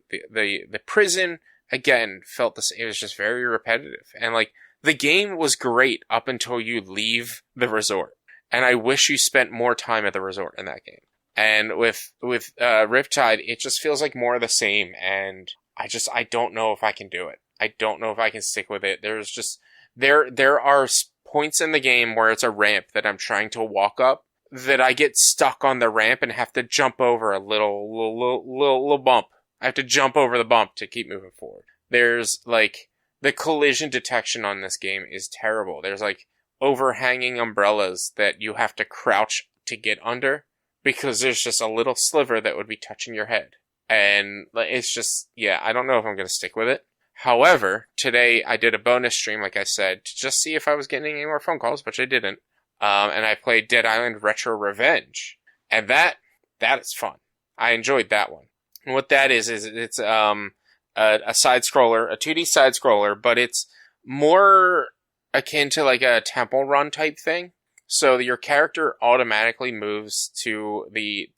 Speaker 2: prison, again, felt the same. It was just very repetitive. And like, the game was great up until you leave the resort. And I wish you spent more time at the resort in that game. And with Riptide, it just feels like more of the same. And I don't know if I can do it. I don't know if I can stick with it. There's just there are points in the game where it's a ramp that I'm trying to walk up that I get stuck on the ramp and have to jump over a little bump. I have to jump over the bump to keep moving forward. There's like the collision detection on this game is terrible. There's like overhanging umbrellas that you have to crouch to get under because there's just a little sliver that would be touching your head. And it's just, yeah, I don't know if I'm going to stick with it. However, today I did a bonus stream, like I said, to just see if I was getting any more phone calls, which I didn't. And I played Dead Island Retro Revenge. And that is fun. I enjoyed that one. And what that is it's a side-scroller, a 2D side-scroller, but it's more akin to like a temple run type thing. So your character automatically moves to the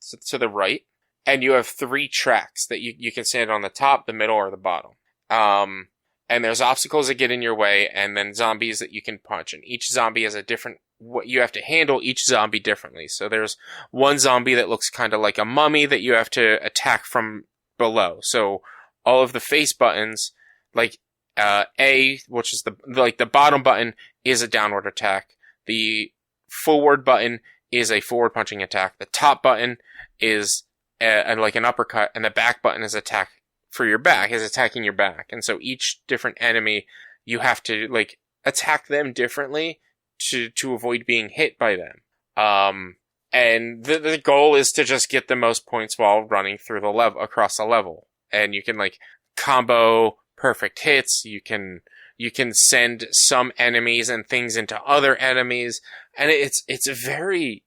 Speaker 2: right, and you have 3 tracks that you can stand on the top, the middle, or the bottom. And there's obstacles that get in your way, and then zombies that you can punch. And each zombie has a different, what you have to handle each zombie differently. So there's one zombie that looks kind of like a mummy that you have to attack from below. So all of the face buttons, like A, which is the bottom button, is a downward attack. The forward button is a forward punching attack. The top button is like an uppercut, and the back button is attack for your back, is attacking your back. And so each different enemy, you have to like attack them differently to avoid being hit by them. And the goal is to just get the most points while running through the level, across the level. And you can like combo perfect hits. You can send some enemies and things into other enemies. And it's very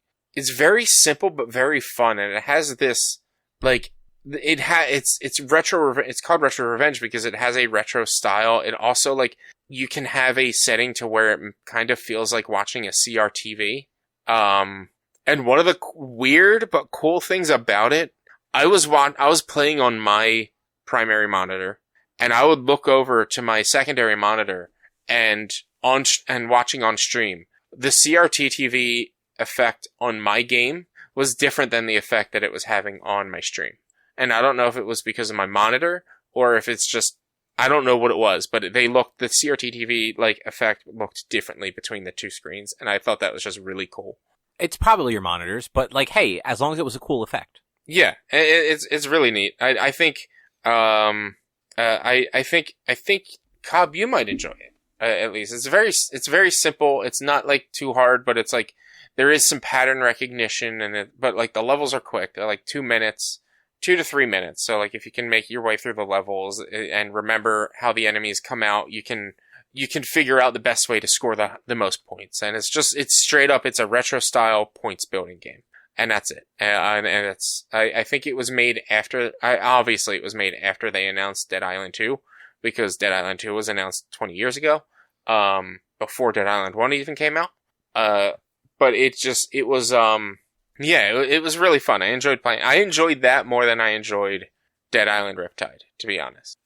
Speaker 2: simple, but very fun. And it has this, like, it's retro, it's called Retro Revenge because it has a retro style. It also, like, you can have a setting to where it kind of feels like watching a CRTV. And one of the weird but cool things about it, I was playing on my primary monitor, and I would look over to my secondary monitor and watching on stream. The CRT TV effect on my game was different than the effect that it was having on my stream. And I don't know if it was because of my monitor or if it's just, I don't know what it was, but the CRT TV like effect looked differently between the two screens, and I thought that was just really cool.
Speaker 1: It's probably your monitors, but like, hey, as long as it was a cool effect. Yeah,
Speaker 2: it's really neat. I think Cobb, you might enjoy it. At least it's very simple. It's not like too hard, but it's like there is some pattern recognition but like the levels are quick. They're like 2 minutes, 2 to 3 minutes. So like if you can make your way through the levels and remember how the enemies come out, you can figure out the best way to score the most points. And it's straight up, it's a retro style points building game. And that's it. And I think it was made obviously it was made after they announced Dead Island 2, because Dead Island 2 was announced 20 years ago, before Dead Island 1 even came out. But it was really fun. I enjoyed playing. I enjoyed that more than I enjoyed Dead Island Riptide, to be honest.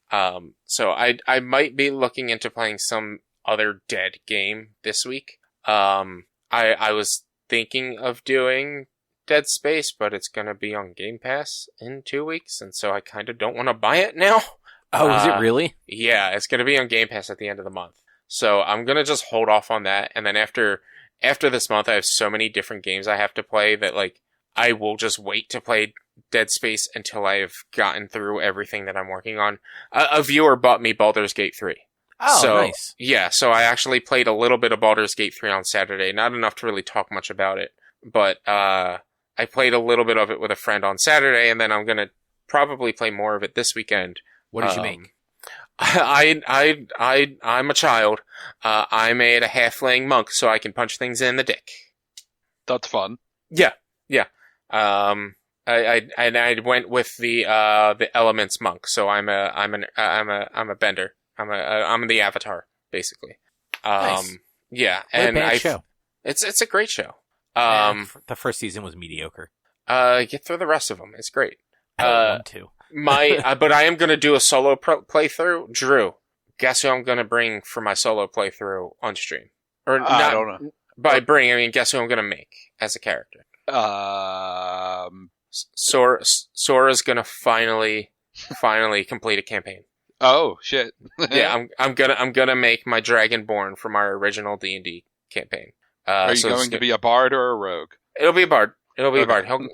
Speaker 2: So I might be looking into playing some other Dead game this week. I was thinking of doing Dead Space, but it's gonna be on Game Pass in 2 weeks, and so I kind of don't want to buy it now.
Speaker 1: Oh, is it really?
Speaker 2: Yeah, it's gonna be on Game Pass at the end of the month. So I'm gonna just hold off on that, and then after this month, I have so many different games I have to play that like I will just wait to play Dead Space until I've gotten through everything that I'm working on. A viewer bought me Baldur's Gate 3.
Speaker 1: Oh,
Speaker 2: so,
Speaker 1: nice.
Speaker 2: Yeah, so I actually played a little bit of Baldur's Gate 3 on Saturday. Not enough to really talk much about it, but I played a little bit of it with a friend on Saturday, and then I'm gonna probably play more of it this weekend.
Speaker 1: What did you make?
Speaker 2: I'm a child. I made a halfling monk so I can punch things in the dick.
Speaker 3: That's fun.
Speaker 2: Yeah. I went with the elements monk, so I'm a bender. I'm the avatar, basically.
Speaker 1: Nice.
Speaker 2: Yeah,
Speaker 1: and show.
Speaker 2: It's a great show.
Speaker 1: The first season was mediocre.
Speaker 2: Get through the rest of them. It's great.
Speaker 1: I don't want to.
Speaker 2: But I am gonna do a solo playthrough. Drew, guess who I'm gonna bring for my solo playthrough on stream? Or not?
Speaker 3: I don't know.
Speaker 2: By bring, I mean guess who I'm gonna make as a character. Sora's gonna finally complete a campaign.
Speaker 3: Oh shit!
Speaker 2: Yeah, I'm gonna make my Dragonborn from our original D&D campaign.
Speaker 3: Are you going to be a bard or a rogue?
Speaker 2: It'll be a bard. It'll be a
Speaker 3: Okay.
Speaker 2: bard.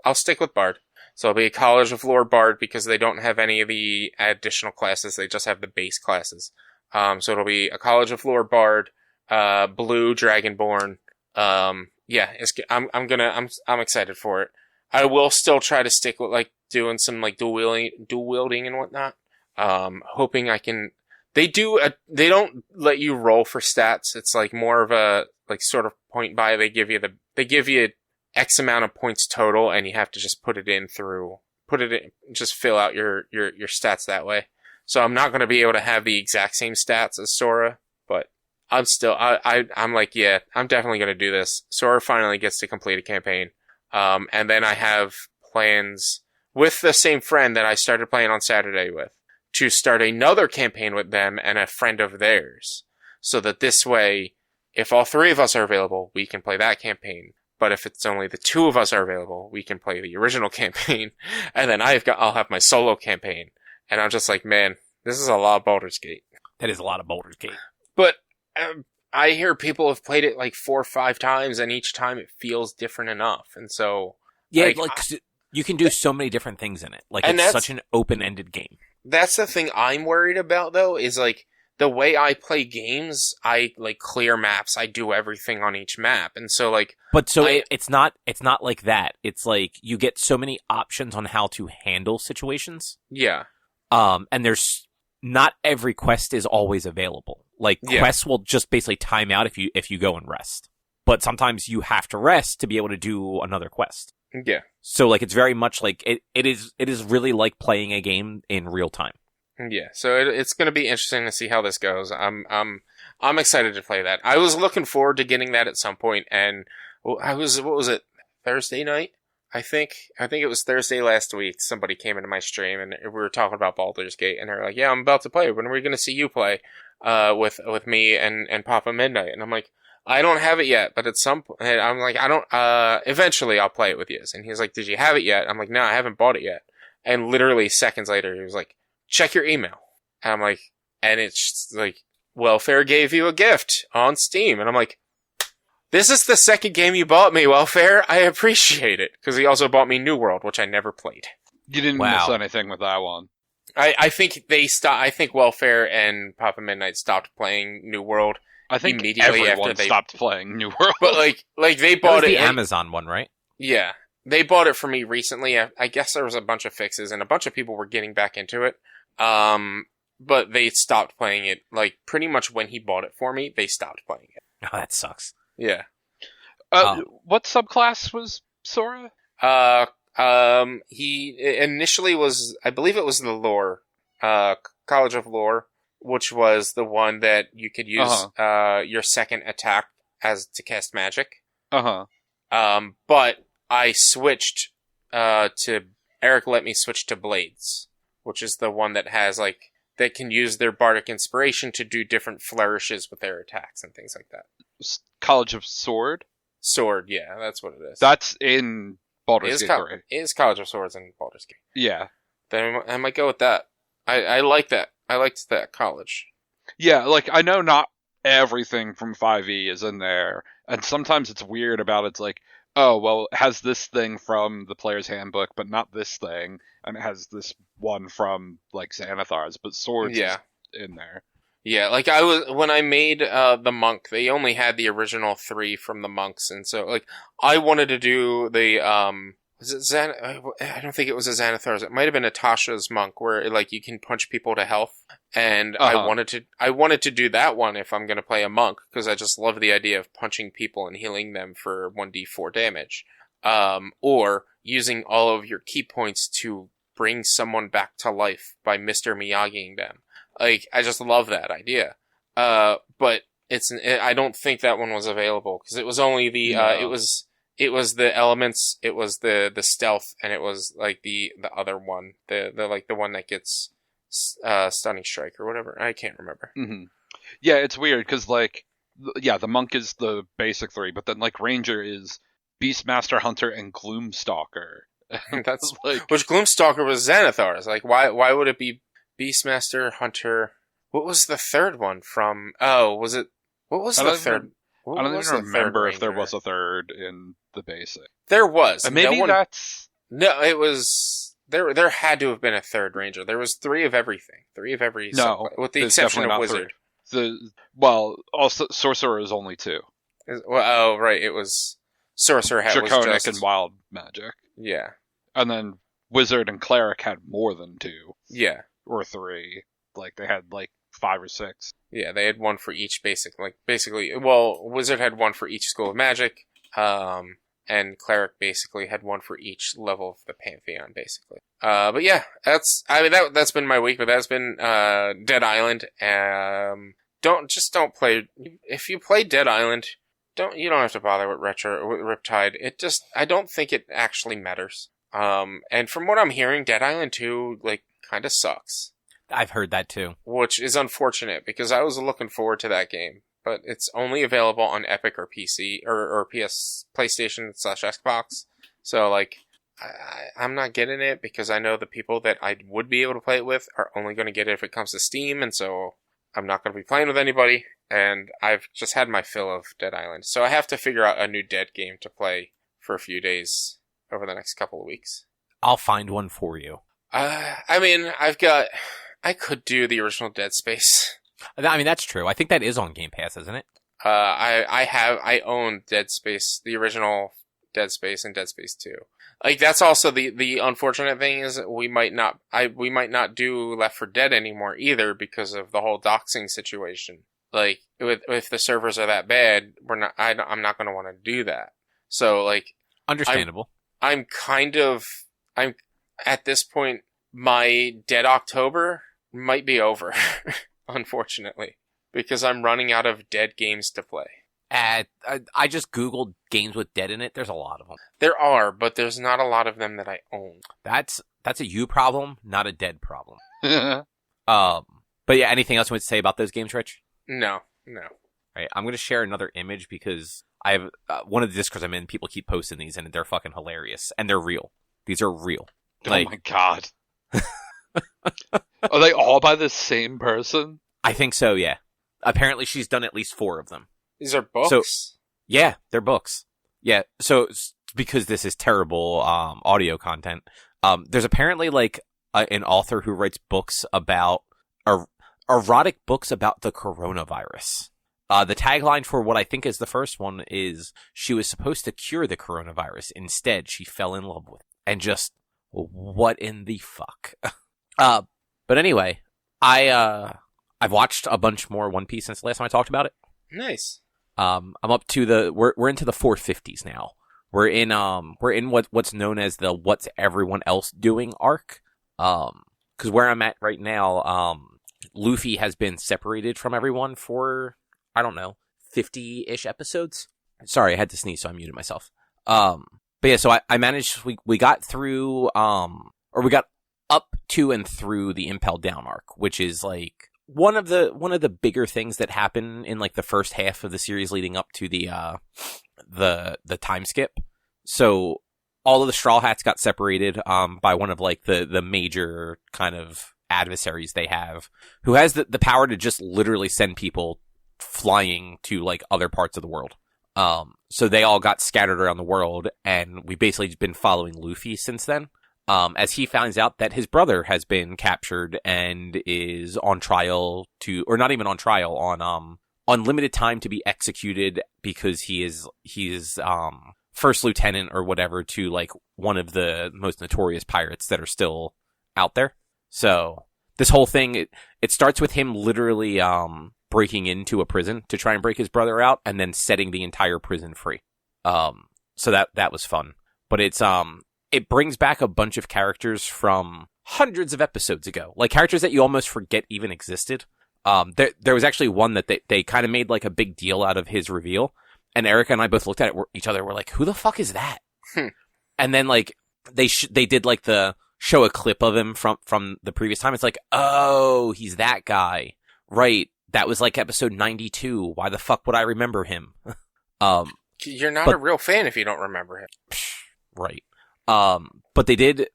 Speaker 2: I'll stick with bard. So it'll be a College of Lore bard because they don't have any of the additional classes. They just have the base classes. So it'll be a College of Lore bard, blue Dragonborn. Yeah, I'm excited for it. I will still try to stick with like doing some like dual wielding and whatnot. Hoping I can. They don't let you roll for stats. It's like more of a like sort of point buy. They give you X amount of points total, and you have to just just fill out your stats that way. So I'm not going to be able to have the exact same stats as Sora, but I'm still, I'm like, yeah, I'm definitely going to do this. Sora finally gets to complete a campaign. And then I have plans with the same friend that I started playing on Saturday with to start another campaign with them and a friend of theirs. So that this way, if all three of us are available, we can play that campaign. But if it's only the two of us are available, we can play the original campaign. And then I'll have my solo campaign. And I'm just like, man, this is a lot of Baldur's Gate.
Speaker 1: That is a lot of Baldur's Gate.
Speaker 2: But I hear people have played it like 4 or 5 times, and each time it feels different enough. And so,
Speaker 1: yeah, like you can do so many different things in it. Like it's such an open-ended game.
Speaker 2: That's the thing I'm worried about, though, is like the way I play games. I like clear maps. I do everything on each map, and so like.
Speaker 1: But so it's not like that. It's like you get so many options on how to handle situations.
Speaker 2: Yeah.
Speaker 1: And there's not every quest is always available. Like quests will just basically time out if you go and rest. But sometimes you have to rest to be able to do another quest.
Speaker 2: Yeah.
Speaker 1: So like it's very much like it is really like playing a game in real time.
Speaker 2: Yeah. So it's going to be interesting to see how this goes. I'm excited to play that. I was looking forward to getting that at some point, and what was it? Thursday night? I think it was Thursday last week. Somebody came into my stream and we were talking about Baldur's Gate, and they're like, "Yeah, I'm about to play. When are we going to see you play with me and Papa Midnight?" And I'm like, "I don't have it yet, but at some point, I'm like, I don't. Eventually, I'll play it with you." And he's like, "Did you have it yet?" I'm like, "No, I haven't bought it yet." And literally seconds later, he was like, "Check your email." And I'm like, and it's like, Welfare gave you a gift on Steam, and I'm like, this is the second game you bought me, Welfare. I appreciate it. Because he also bought me New World, which I never played.
Speaker 3: You didn't miss anything with that one.
Speaker 2: I think I think Welfare and Papa Midnight stopped playing New World.
Speaker 3: I think
Speaker 2: immediately
Speaker 3: everyone
Speaker 2: after they
Speaker 3: stopped playing New World.
Speaker 2: But like they bought
Speaker 1: the
Speaker 2: it.
Speaker 1: Amazon one, right?
Speaker 2: Yeah. They bought it for me recently. I guess there was a bunch of fixes and a bunch of people were getting back into it. But they stopped playing it. Like pretty much when he bought it for me, they stopped playing it.
Speaker 1: Oh, that sucks.
Speaker 2: Yeah.
Speaker 3: What subclass was Sora?
Speaker 2: He initially was, I believe it was the Lore, College of Lore, which was the one that you could use, your second attack to cast magic. But I switched, Eric let me switch to Blades, which is the one that has, like, that can use their bardic inspiration to do different flourishes with their attacks and things like that.
Speaker 3: College of Sword?
Speaker 2: Sword, yeah, that's what it is.
Speaker 3: That's in Baldur's Gate 3.
Speaker 2: It is College of Swords in Baldur's Gate.
Speaker 3: Yeah.
Speaker 2: Then I might go with that. I like that. I liked that college.
Speaker 3: Yeah, like, I know not everything from 5e is in there, and sometimes it's weird about it's like, oh, well, it has this thing from the player's handbook, but not this thing, and it has this one from, like, Xanathar's, but Swords is in there.
Speaker 2: Yeah, like when I made the monk, they only had the original 3 from the monks, and so like I wanted to do the I don't think it was a Xanathar's. It might have been a Tasha's monk, where like you can punch people to health, and I wanted to do that one if I'm gonna play a monk, because I just love the idea of punching people and healing them for 1d4 damage, or using all of your key points to bring someone back to life by Mr. Miyagiing them. Like, I just love that idea. But I don't think that one was available, because it was only the, it was the elements, it was the stealth, and it was, like, the other one. The one that gets, stunning strike or whatever. I can't remember.
Speaker 3: Mm-hmm. Yeah, it's weird, because, like, the monk is the basic 3, but then, like, ranger is Beastmaster, Hunter, and Gloomstalker.
Speaker 2: That's,
Speaker 3: like,
Speaker 2: which Gloomstalker was Xanathar's. Like, why would it be Beastmaster, Hunter. What was the third one from? Oh, was it? What was the third?
Speaker 3: I don't even remember if there was a third in the basic.
Speaker 2: There was.
Speaker 3: Maybe that's...
Speaker 2: No, it was... There had to have been a third ranger. There was 3 of everything. 3 of every...
Speaker 3: No.
Speaker 2: With the exception of Wizard.
Speaker 3: Also, Sorcerer is only 2.
Speaker 2: Oh, right. It was... Sorcerer had
Speaker 3: Draconic and Wild Magic.
Speaker 2: Yeah.
Speaker 3: And then Wizard and Cleric had more than 2.
Speaker 2: Yeah.
Speaker 3: Or 3. Like, they had, 5 or 6.
Speaker 2: Yeah, they had one for each basically, well, Wizard had one for each school of magic, and Cleric basically had one for each level of the Pantheon, basically. But yeah, that's been my week, but that's been, Dead Island. Don't play, if you play Dead Island, you don't have to bother with with Riptide. I don't think it actually matters. And from what I'm hearing, Dead Island 2, kinda sucks.
Speaker 1: I've heard that too.
Speaker 2: Which is unfortunate, because I was looking forward to that game. But it's only available on Epic or PC, or PS, PlayStation / Xbox. So, I'm not getting it, because I know the people that I would be able to play it with are only going to get it if it comes to Steam, and so I'm not going to be playing with anybody, and I've just had my fill of Dead Island. So I have to figure out a new Dead game to play for a few days over the next couple of weeks.
Speaker 1: I'll find one for you.
Speaker 2: I could do the original Dead Space.
Speaker 1: I mean, that's true. I think that is on Game Pass, isn't it?
Speaker 2: I own Dead Space, the original Dead Space and Dead Space 2. That's also the unfortunate thing, is we might not do Left 4 Dead anymore either, because of the whole doxing situation. If the servers are that bad, I'm not going to want to do that. So,
Speaker 1: understandable.
Speaker 2: I'm at this point, my Dead October might be over, unfortunately, because I'm running out of Dead games to play.
Speaker 1: I just Googled games with Dead in it. There's a lot of them.
Speaker 2: There are, but there's not a lot of them that I own.
Speaker 1: That's a you problem, not a Dead problem. But yeah, anything else you want to say about those games, Rich?
Speaker 2: No.
Speaker 1: Right, I'm going to share another image, because I have one of the Discords I'm in, people keep posting these, and they're fucking hilarious. And they're real. These are real.
Speaker 3: Oh my god. Are they all by the same person?
Speaker 1: I think so, yeah. Apparently she's done at least 4 of them.
Speaker 2: These are books?
Speaker 1: So, yeah, they're books. Yeah, so because this is terrible audio content, there's apparently an author who writes books about erotic books about the coronavirus. The tagline for what I think is the first one is, she was supposed to cure the coronavirus. Instead, she fell in love with it. And just, what in the fuck? But anyway, I've watched a bunch more One Piece since the last time I talked about it.
Speaker 2: Nice.
Speaker 1: I'm up to we're into the 450s now. We're in what's known as the What's Everyone Else Doing arc. Cause where I'm at right now, Luffy has been separated from everyone for, I don't know, 50-ish episodes. Sorry, I had to sneeze, so I muted myself. But yeah, so I managed, we got through, or we got up to and through the Impel Down arc, which is one of the bigger things that happen in the first half of the series leading up to the time skip. So all of the Straw Hats got separated, by one of the major kind of adversaries they have, who has the power to just literally send people flying to other parts of the world. So they all got scattered around the world, and we've basically just been following Luffy since then. As he finds out that his brother has been captured and is on trial or not even on trial, on limited time to be executed, because he's first lieutenant or whatever to one of the most notorious pirates that are still out there. So this whole thing, it starts with him literally, breaking into a prison to try and break his brother out, and then setting the entire prison free. So that was fun. But it brings back a bunch of characters from hundreds of episodes ago. Characters that you almost forget even existed. There was actually one that they kind of made a big deal out of his reveal. And Erica and I both looked at each other, we're like, who the fuck is that? And then they did the show a clip of him from the previous time. It's oh, he's that guy. Right. That was episode 92. Why the fuck would I remember him?
Speaker 2: You're not a real fan if you don't remember him.
Speaker 1: Right. But they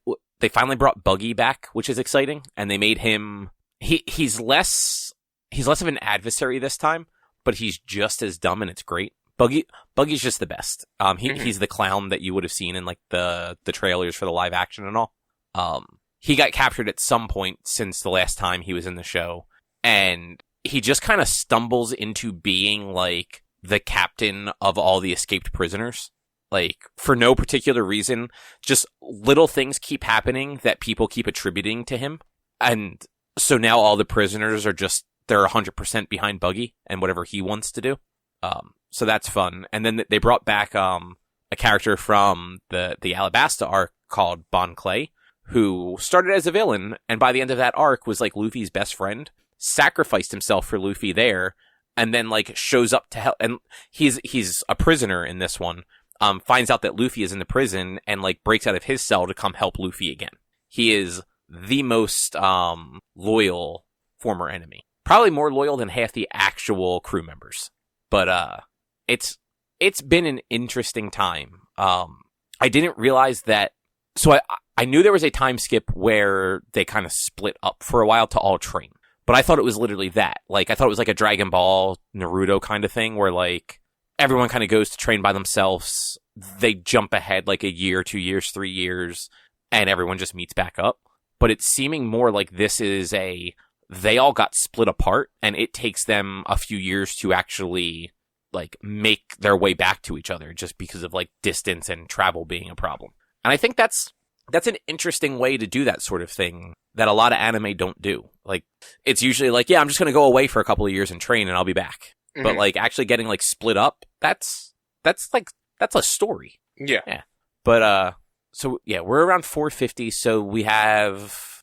Speaker 1: finally brought Buggy back, which is exciting, and they made him he's less of an adversary this time, but he's just as dumb, and it's great. Buggy's just the best. He's the clown that you would have seen in like the trailers for the live action and all. He got captured at some point since the last time he was in the show, and he just kind of stumbles into being like the captain of all the escaped prisoners. Like, for no particular reason, just little things keep happening that people keep attributing to him. And so now all the prisoners are they're 100% behind Buggy and whatever he wants to do. So that's fun. And then they brought back a character from the Alabasta arc called Bon Clay, who started as a villain, and by the end of that arc was like Luffy's best friend, sacrificed himself for Luffy there, and then like shows up to help. And he's a prisoner in this one. Finds out that Luffy is in the prison and like breaks out of his cell to come help Luffy again. He is the most loyal former enemy. Probably more loyal than half the actual crew members. But it's been an interesting time. I didn't realize that. So I knew there was a time skip where they kind of split up for a while to all train. But I thought it was literally that. Like, I thought it was like a Dragon Ball, Naruto kind of thing where like everyone kind of goes to train by themselves. They jump ahead like a year, 2 years, 3 years, and everyone just meets back up. But it's seeming more like this is they all got split apart, and it takes them a few years to actually like make their way back to each other just because of like distance and travel being a problem. And I think that's an interesting way to do that sort of thing that a lot of anime don't do. Like, it's usually like, yeah, I'm just going to go away for a couple of years and train and I'll be back. Mm-hmm. But like actually getting like split up, that's a story.
Speaker 2: Yeah.
Speaker 1: But so yeah, we're around 450, so we have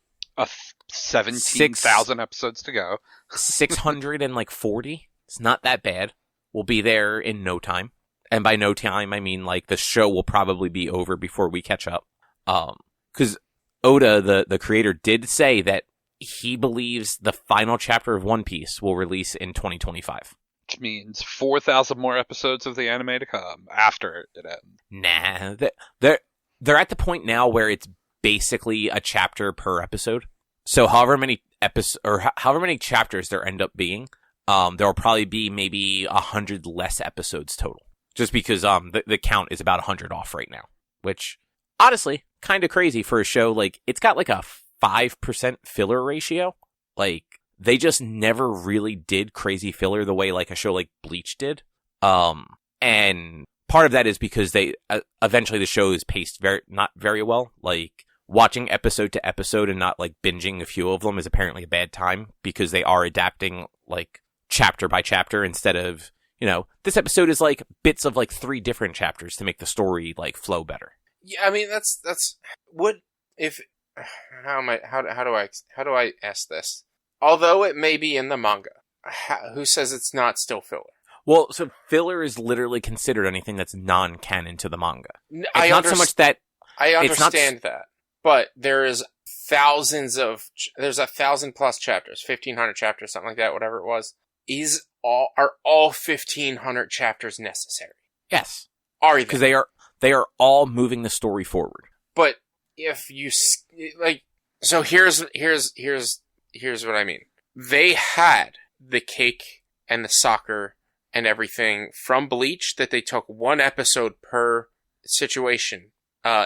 Speaker 3: 17,000 episodes to go.
Speaker 1: 640. It's not that bad. We'll be there in no time. And by no time, I mean like the show will probably be over before we catch up. Because Oda, the creator, did say that he believes the final chapter of One Piece will release in 2025.
Speaker 3: Which means 4,000 more episodes of the anime to come after it ends.
Speaker 1: Nah, they're at the point now where it's basically a chapter per episode. So however many chapters there end up being, there will probably be maybe 100 less episodes total. Just because the count is about 100 off right now, which honestly kind of crazy for a show. Like, it's got like a 5% filler ratio. Like, they just never really did crazy filler the way like a show like Bleach did. And part of that is because they eventually the show is paced not very well. Like, watching episode to episode and not like binging a few of them is apparently a bad time because they are adapting like chapter by chapter instead of, you know, this episode is like bits of like 3 different chapters to make the story like flow better.
Speaker 2: Yeah, I mean that's what if how do I ask this? Although it may be in the manga, who says it's not still filler?
Speaker 1: Well, so filler is literally considered anything that's non-canon to the manga.
Speaker 2: It's not so much that I understand that, but there's 1,000 plus chapters, 1,500 chapters, something like that, whatever it was. Are all 1,500 chapters necessary?
Speaker 1: Yes.
Speaker 2: Are they?
Speaker 1: Because they are all moving the story forward.
Speaker 2: But if you like, so here's what I mean. They had the cake and the soccer and everything from Bleach that they took 1 episode per situation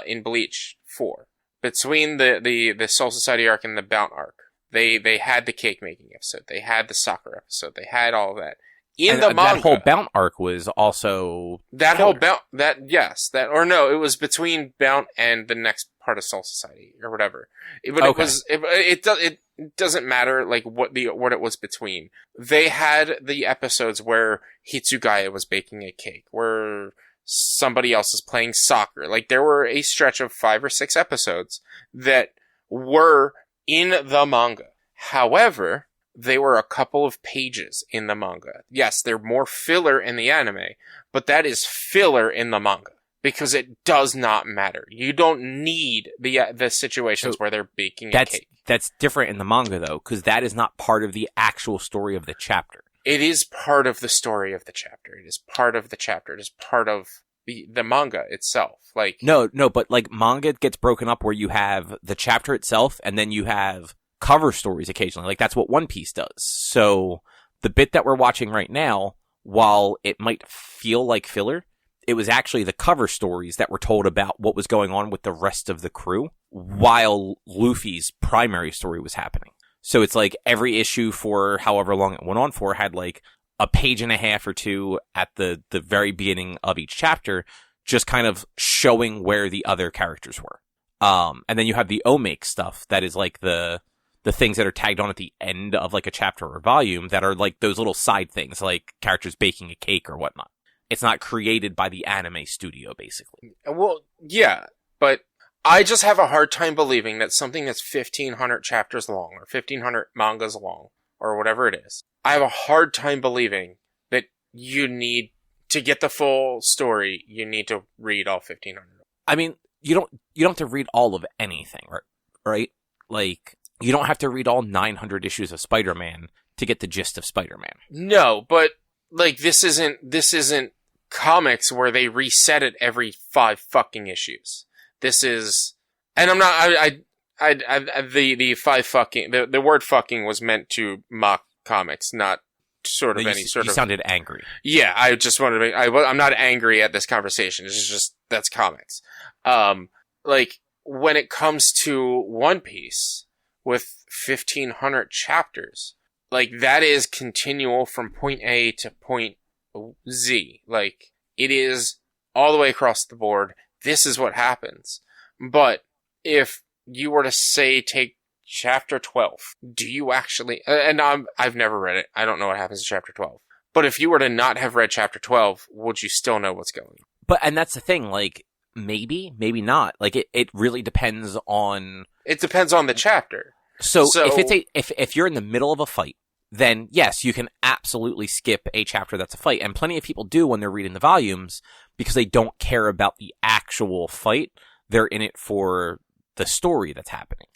Speaker 2: in Bleach for. Between the Soul Society arc and the Bount arc. They had the cake making episode. They had the soccer episode. They had all of that. In the manga,
Speaker 1: that whole Bount arc was also
Speaker 2: that filler. Whole Bount it was between Bount and the next part of Soul Society or whatever. But okay. It doesn't matter like what it was between. They had the episodes where Hitsugaya was baking a cake, where somebody else is playing soccer. Like, there were a stretch of 5 or 6 episodes that were in the manga. However, they were a couple of pages in the manga. Yes, they're more filler in the anime, but that is filler in the manga because it does not matter. You don't need the situations where they're baking a cake.
Speaker 1: That's different in the manga though, because that is not part of the actual story of the chapter.
Speaker 2: It is part of the story of the chapter. It is part of the chapter. It is part of the manga itself. Like,
Speaker 1: no, but like manga gets broken up where you have the chapter itself and then you have cover stories occasionally. Like, that's what One Piece does. So the bit that we're watching right now, while it might feel like filler, it was actually the cover stories that were told about what was going on with the rest of the crew while Luffy's primary story was happening. So it's like every issue for however long it went on for had like a page and a half or two at the very beginning of each chapter, just kind of showing where the other characters were. And then you have the Omake stuff that is like the things that are tagged on at the end of like a chapter or volume that are like those little side things, like characters baking a cake or whatnot. It's not created by the anime studio, basically.
Speaker 2: Well, yeah, but I just have a hard time believing that something that's 1,500 chapters long or 1,500 mangas long or whatever it is, I have a hard time believing that you need to get the full story. You need to read all 1,500.
Speaker 1: I mean, you don't have to read all of anything, right? Like, you don't have to read all 900 issues of Spider-Man to get the gist of Spider-Man.
Speaker 2: No, but like this isn't comics where they reset it every 5 fucking issues. This is, and I'm not. The 5 fucking the word fucking was meant to mock comics, not sort of
Speaker 1: You sounded angry.
Speaker 2: Yeah, I just wanted to make. I'm not angry at this conversation. It's just that's comics. Like when it comes to One Piece with 1,500 chapters, like that is continual from point A to point Z. Like it is all the way across the board. This is what happens. But if you were to say take chapter 12, do you actually, and I've never read it. I don't know what happens in chapter 12. But if you were to not have read chapter 12, would you still know what's going on?
Speaker 1: But, and that's the thing, like, maybe not. Like, it really depends on...
Speaker 2: It depends on the chapter.
Speaker 1: So if you're in the middle of a fight, then yes, you can absolutely skip a chapter that's a fight. And plenty of people do when they're reading the volumes because they don't care about the actual fight. They're in it for the story that's happening.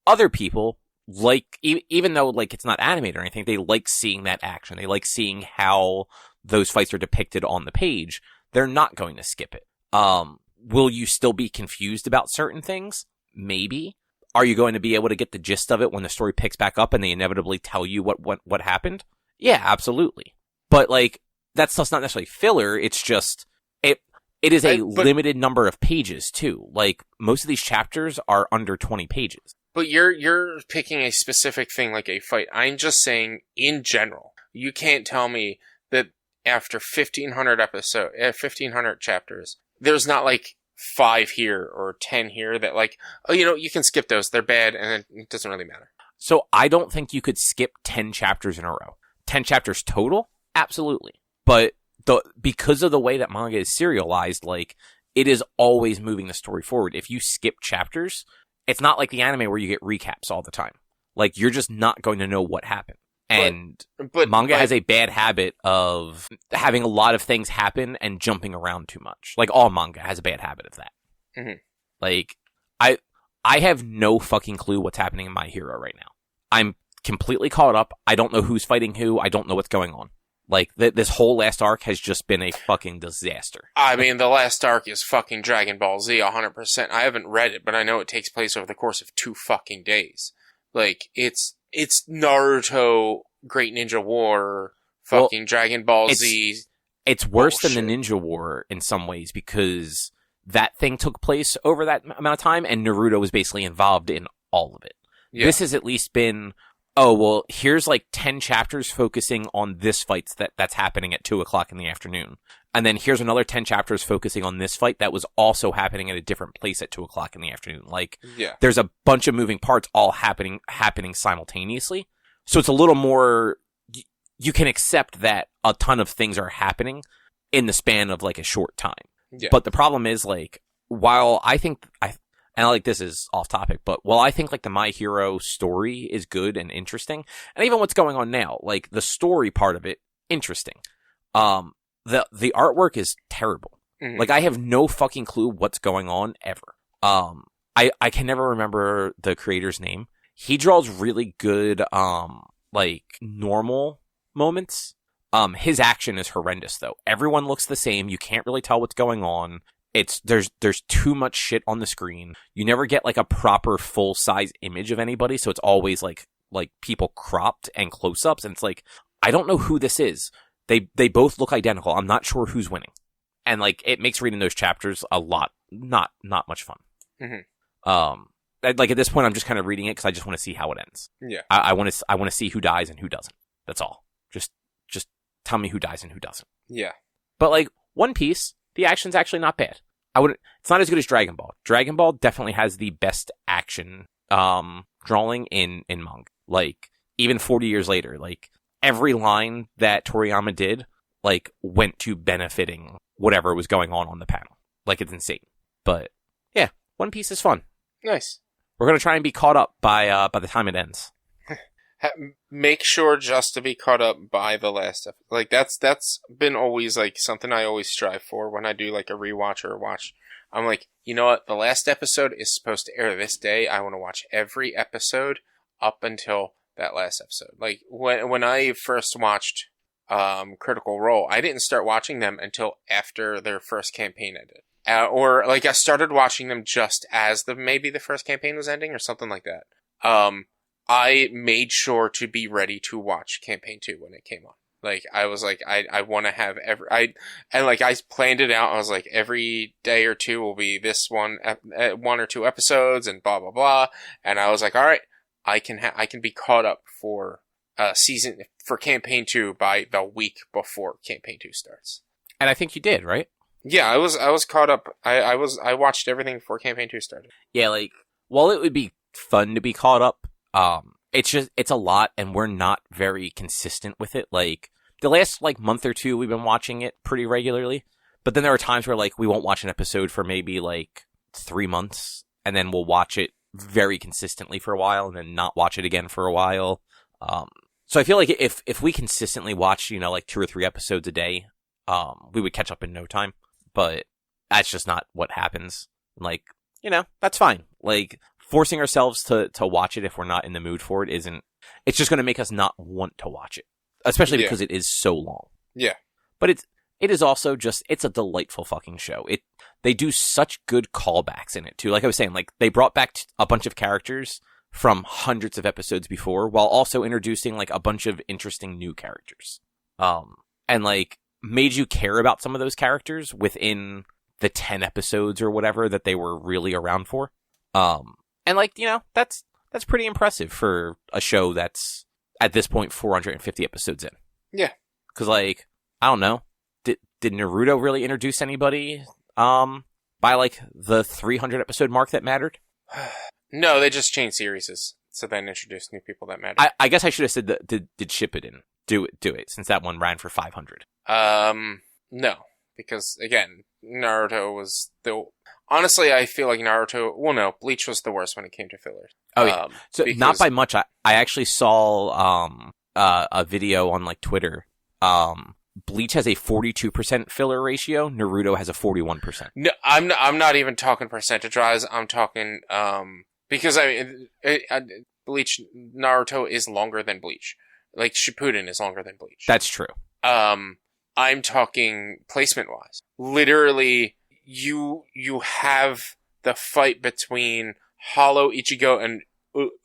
Speaker 1: Other people, like, even though, like, it's not animated or anything, they like seeing that action. They like seeing how those fights are depicted on the page. They're not going to skip it. Will you still be confused about certain things? Maybe. Are you going to be able to get the gist of it when the story picks back up and they inevitably tell you what happened? Yeah, absolutely. But, like, that stuff's not necessarily filler. It's just, it is a limited number of pages, too. Like, most of these chapters are under 20 pages.
Speaker 2: But you're picking a specific thing like a fight. I'm just saying, in general, you can't tell me that after 1,500 chapters, there's not, like, 5 here or 10 here that like, oh, you can skip those. They're bad and it doesn't really matter.
Speaker 1: So I don't think you could skip 10 chapters in a row. 10 chapters total? Absolutely. But because of the way that manga is serialized, like, it is always moving the story forward. If you skip chapters, it's not like the anime where you get recaps all the time. Like, you're just not going to know what happened. And but manga has a bad habit of having a lot of things happen and jumping around too much. Like, all manga has a bad habit of that.
Speaker 2: Mm-hmm.
Speaker 1: Like, I have no fucking clue what's happening in My Hero right now. I'm completely caught up. I don't know who's fighting who. I don't know what's going on. Like, this whole last arc has just been a fucking disaster.
Speaker 2: I mean, the last arc is fucking Dragon Ball Z 100%. I haven't read it, but I know it takes place over the course of 2 fucking days. Like, it's Naruto, Great Ninja War, fucking Dragon Ball Z.
Speaker 1: It's worse than the Ninja War in some ways because that thing took place over that amount of time and Naruto was basically involved in all of it. Yeah. This has at least been, oh, well, here's like 10 chapters focusing on this fight that's happening at 2:00 in the afternoon. And then here's another 10 chapters focusing on this fight that was also happening at a different place at 2:00 in the afternoon. Like, There's a bunch of moving parts all happening simultaneously. So it's a little more, you can accept that a ton of things are happening in the span of like a short time. Yeah. But the problem is, like, while I think, and like this is off topic, but while I think like the My Hero story is good and interesting, and even what's going on now, like the story part of it, interesting. The artwork is terrible. Mm-hmm. Like, I have no fucking clue what's going on ever. I can never remember the creator's name. He draws really good, like, normal moments. His action is horrendous, though. Everyone looks the same. You can't really tell what's going on. there's too much shit on the screen. You never get like a proper full size image of anybody, so it's always like people cropped and close ups, and it's like, I don't know who this is. They both look identical. I'm not sure who's winning, and like it makes reading those chapters a lot not much fun.
Speaker 2: Mm-hmm.
Speaker 1: Like at this point, I'm just kind of reading it because I just want to see how it ends.
Speaker 2: Yeah,
Speaker 1: I want to see who dies and who doesn't. That's all. Just tell me who dies and who doesn't.
Speaker 2: Yeah.
Speaker 1: But like One Piece, the action's actually not bad. It's not as good as Dragon Ball. Dragon Ball definitely has the best action drawing in manga. Like even 40 years later, like every line that Toriyama did like went to benefiting whatever was going on the panel. Like it's insane. But yeah, One Piece is fun.
Speaker 2: Nice.
Speaker 1: We're going to try and be caught up by the time it ends.
Speaker 2: Make sure just to be caught up by the last episode. Like that's been always like something I always strive for when I do like a rewatch or a watch. I'm like, you know what? The last episode is supposed to air this day. I want to watch every episode up until that last episode. Like when I first watched Critical Role, I didn't start watching them until after their first campaign ended. Or like I started watching them just as maybe the first campaign was ending or something like that. I made sure to be ready to watch campaign 2 when it came on. Like I was like, I want to have I planned it out. I was like, every day or two will be this one or two episodes and blah blah blah. And I was like, all right, I can be caught up for campaign 2 by the week before campaign 2 starts. And
Speaker 1: I think you did, right?
Speaker 2: Yeah, I was caught up. I watched everything before campaign 2 started.
Speaker 1: Yeah, like while it would be fun to be caught up, it's a lot, and we're not very consistent with it. Like the last like month or two, we've been watching it pretty regularly, but then there are times where like we won't watch an episode for maybe like 3 months, and then we'll watch it very consistently for a while, and then not watch it again for a while. So I feel like if we consistently watch, like 2 or 3 episodes a day, we would catch up in no time. But that's just not what happens. Like, that's fine. Like, forcing ourselves to watch it if we're not in the mood for it it's just going to make us not want to watch it. Especially because it is so long.
Speaker 2: Yeah.
Speaker 1: But it is also just, it's a delightful fucking show. They do such good callbacks in it too. Like I was saying, like they brought back a bunch of characters from hundreds of episodes before while also introducing like a bunch of interesting new characters. And like made you care about some of those characters within the 10 episodes or whatever that they were really around for. And like, that's pretty impressive for a show that's at this point 450 episodes in.
Speaker 2: Yeah.
Speaker 1: Cause like, I don't know. Did Naruto really introduce anybody, by like the 300 episode mark that mattered?
Speaker 2: No, they just changed series. So then introduced new people that mattered.
Speaker 1: I guess I should have said that did Shippuden do it since that one ran for 500.
Speaker 2: No, because again, Naruto was honestly, I feel like Naruto, no, Bleach was the worst when it came to fillers.
Speaker 1: Oh yeah. So not by much. I actually saw, a video on like Twitter. Bleach has a 42% filler ratio. Naruto has a 41%.
Speaker 2: No, I'm not even talking percentage-wise. I'm talking, because Bleach, Naruto is longer than Bleach. Like, Shippuden is longer than Bleach.
Speaker 1: That's true.
Speaker 2: I'm talking placement-wise. Literally, you have the fight between Hollow, Ichigo, and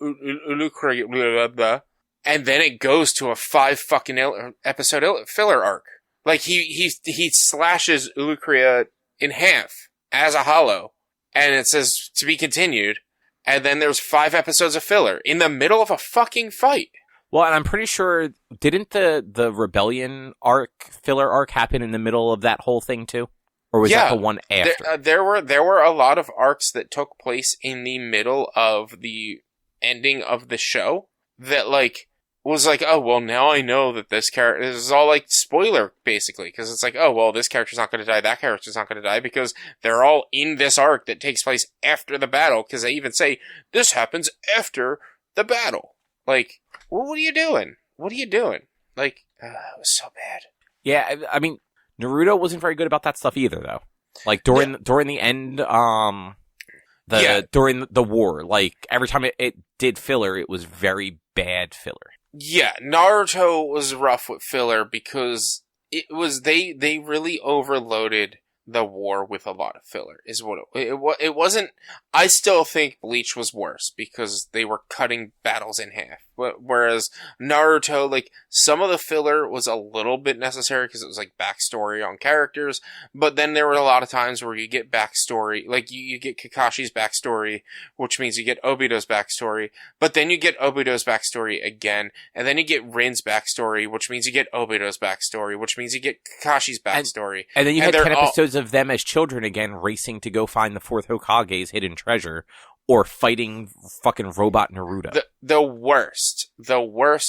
Speaker 2: Ulukria, and then it goes to a 5 fucking episode filler arc. Like, he slashes Ulukria in half as a Hollow, and it says to be continued, and then there's 5 episodes of filler in the middle of a fucking fight.
Speaker 1: Well, and I'm pretty sure, didn't the Rebellion filler arc happen in the middle of that whole thing too? Or was that the one after?
Speaker 2: There were a lot of arcs that took place in the middle of the ending of the show that like was like, oh well, now I know that this is all like spoiler basically, because it's like, oh well, this character's not going to die, that character's not going to die, because they're all in this arc that takes place after the battle, because they even say this happens after the battle. Like, well, what are you doing? What are you doing? Like, it was so bad.
Speaker 1: Yeah, I mean, Naruto wasn't very good about that stuff either, though. Like during the end, during the war, like every time it did filler, it was very bad filler.
Speaker 2: Yeah, Naruto was rough with filler because it was they really overloaded the war with a lot of filler is what it wasn't. I still think Bleach was worse because they were cutting battles in half. Whereas Naruto, like, some of the filler was a little bit necessary because it was like backstory on characters, but then there were a lot of times where you get backstory, like you get Kakashi's backstory, which means you get Obito's backstory, but then you get Obito's backstory again, and then you get Rin's backstory, which means you get Obito's backstory, which means you get Kakashi's backstory.
Speaker 1: And then you had 10 episodes of them as children again, racing to go find the fourth Hokage's hidden treasure, or fighting fucking robot Naruto.
Speaker 2: The worst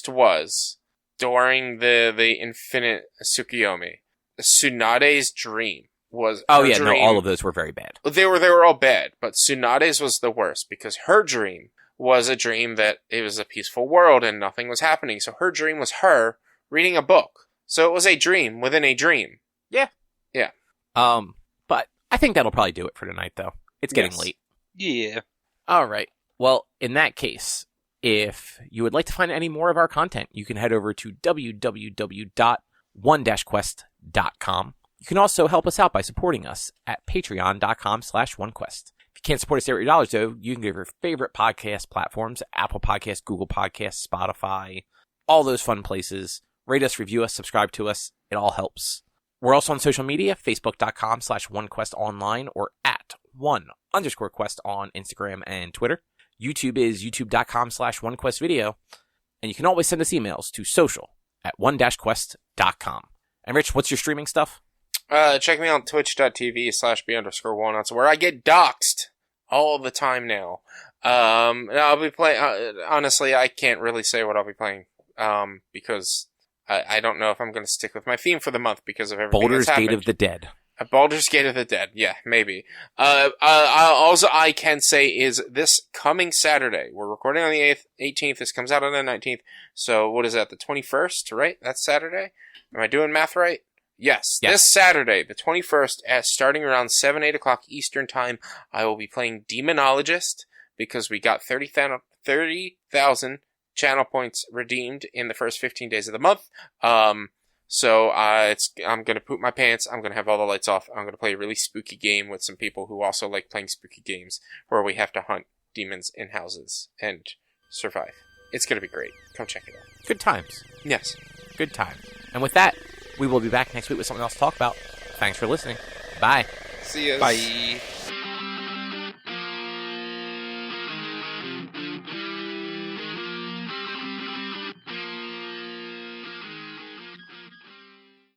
Speaker 2: was during the Infinite Tsukuyomi. Tsunade's dream was.
Speaker 1: Oh yeah, dream. No, all of those were very bad.
Speaker 2: They were all bad, but Tsunade's was the worst because her dream was a dream that it was a peaceful world and nothing was happening. So her dream was her reading a book. So it was a dream within a dream.
Speaker 1: Yeah.
Speaker 2: Yeah.
Speaker 1: But I think that'll probably do it for tonight, though. It's getting late.
Speaker 3: Yeah.
Speaker 1: All right. Well, in that case, if you would like to find any more of our content, you can head over to www.one-quest.com. You can also help us out by supporting us at patreon.com/onequest. If you can't support us at $8, though, you can go to your favorite podcast platforms, Apple Podcasts, Google Podcasts, Spotify, all those fun places. Rate us, review us, subscribe to us. It all helps. We're also on social media, facebook.com/onequestonline or at @1_quest on Instagram and Twitter. YouTube is youtube.com/onequestvideo. And you can always send us emails to social@one-quest.com. And Rich, what's your streaming stuff?
Speaker 2: Check me out on twitch.tv/B_walnuts, where I get doxxed all the time now. I'll be playing, honestly, I can't really say what I'll be playing, because I don't know if I'm going to stick with my theme for the month because of everything
Speaker 1: Baldur's
Speaker 2: that's happened.
Speaker 1: Gate of the Dead.
Speaker 2: Baldur's Gate of the Dead. Yeah, maybe. Also I can say is this coming Saturday. We're recording on the 18th. This comes out on the 19th. So what is that? The 21st, right? That's Saturday? Am I doing math right? Yes. This Saturday, the 21st, starting around 7, 8 o'clock Eastern time, I will be playing Demonologist because we got 30,000 channel points redeemed in the first 15 days of the month. So I'm going to poop my pants. I'm going to have all the lights off. I'm going to play a really spooky game with some people who also like playing spooky games where we have to hunt demons in houses and survive. It's going to be great. Come check it out.
Speaker 1: Good times.
Speaker 2: Yes.
Speaker 1: Good times. And with that, we will be back next week with something else to talk about. Thanks for listening. Bye.
Speaker 2: See you.
Speaker 3: Bye.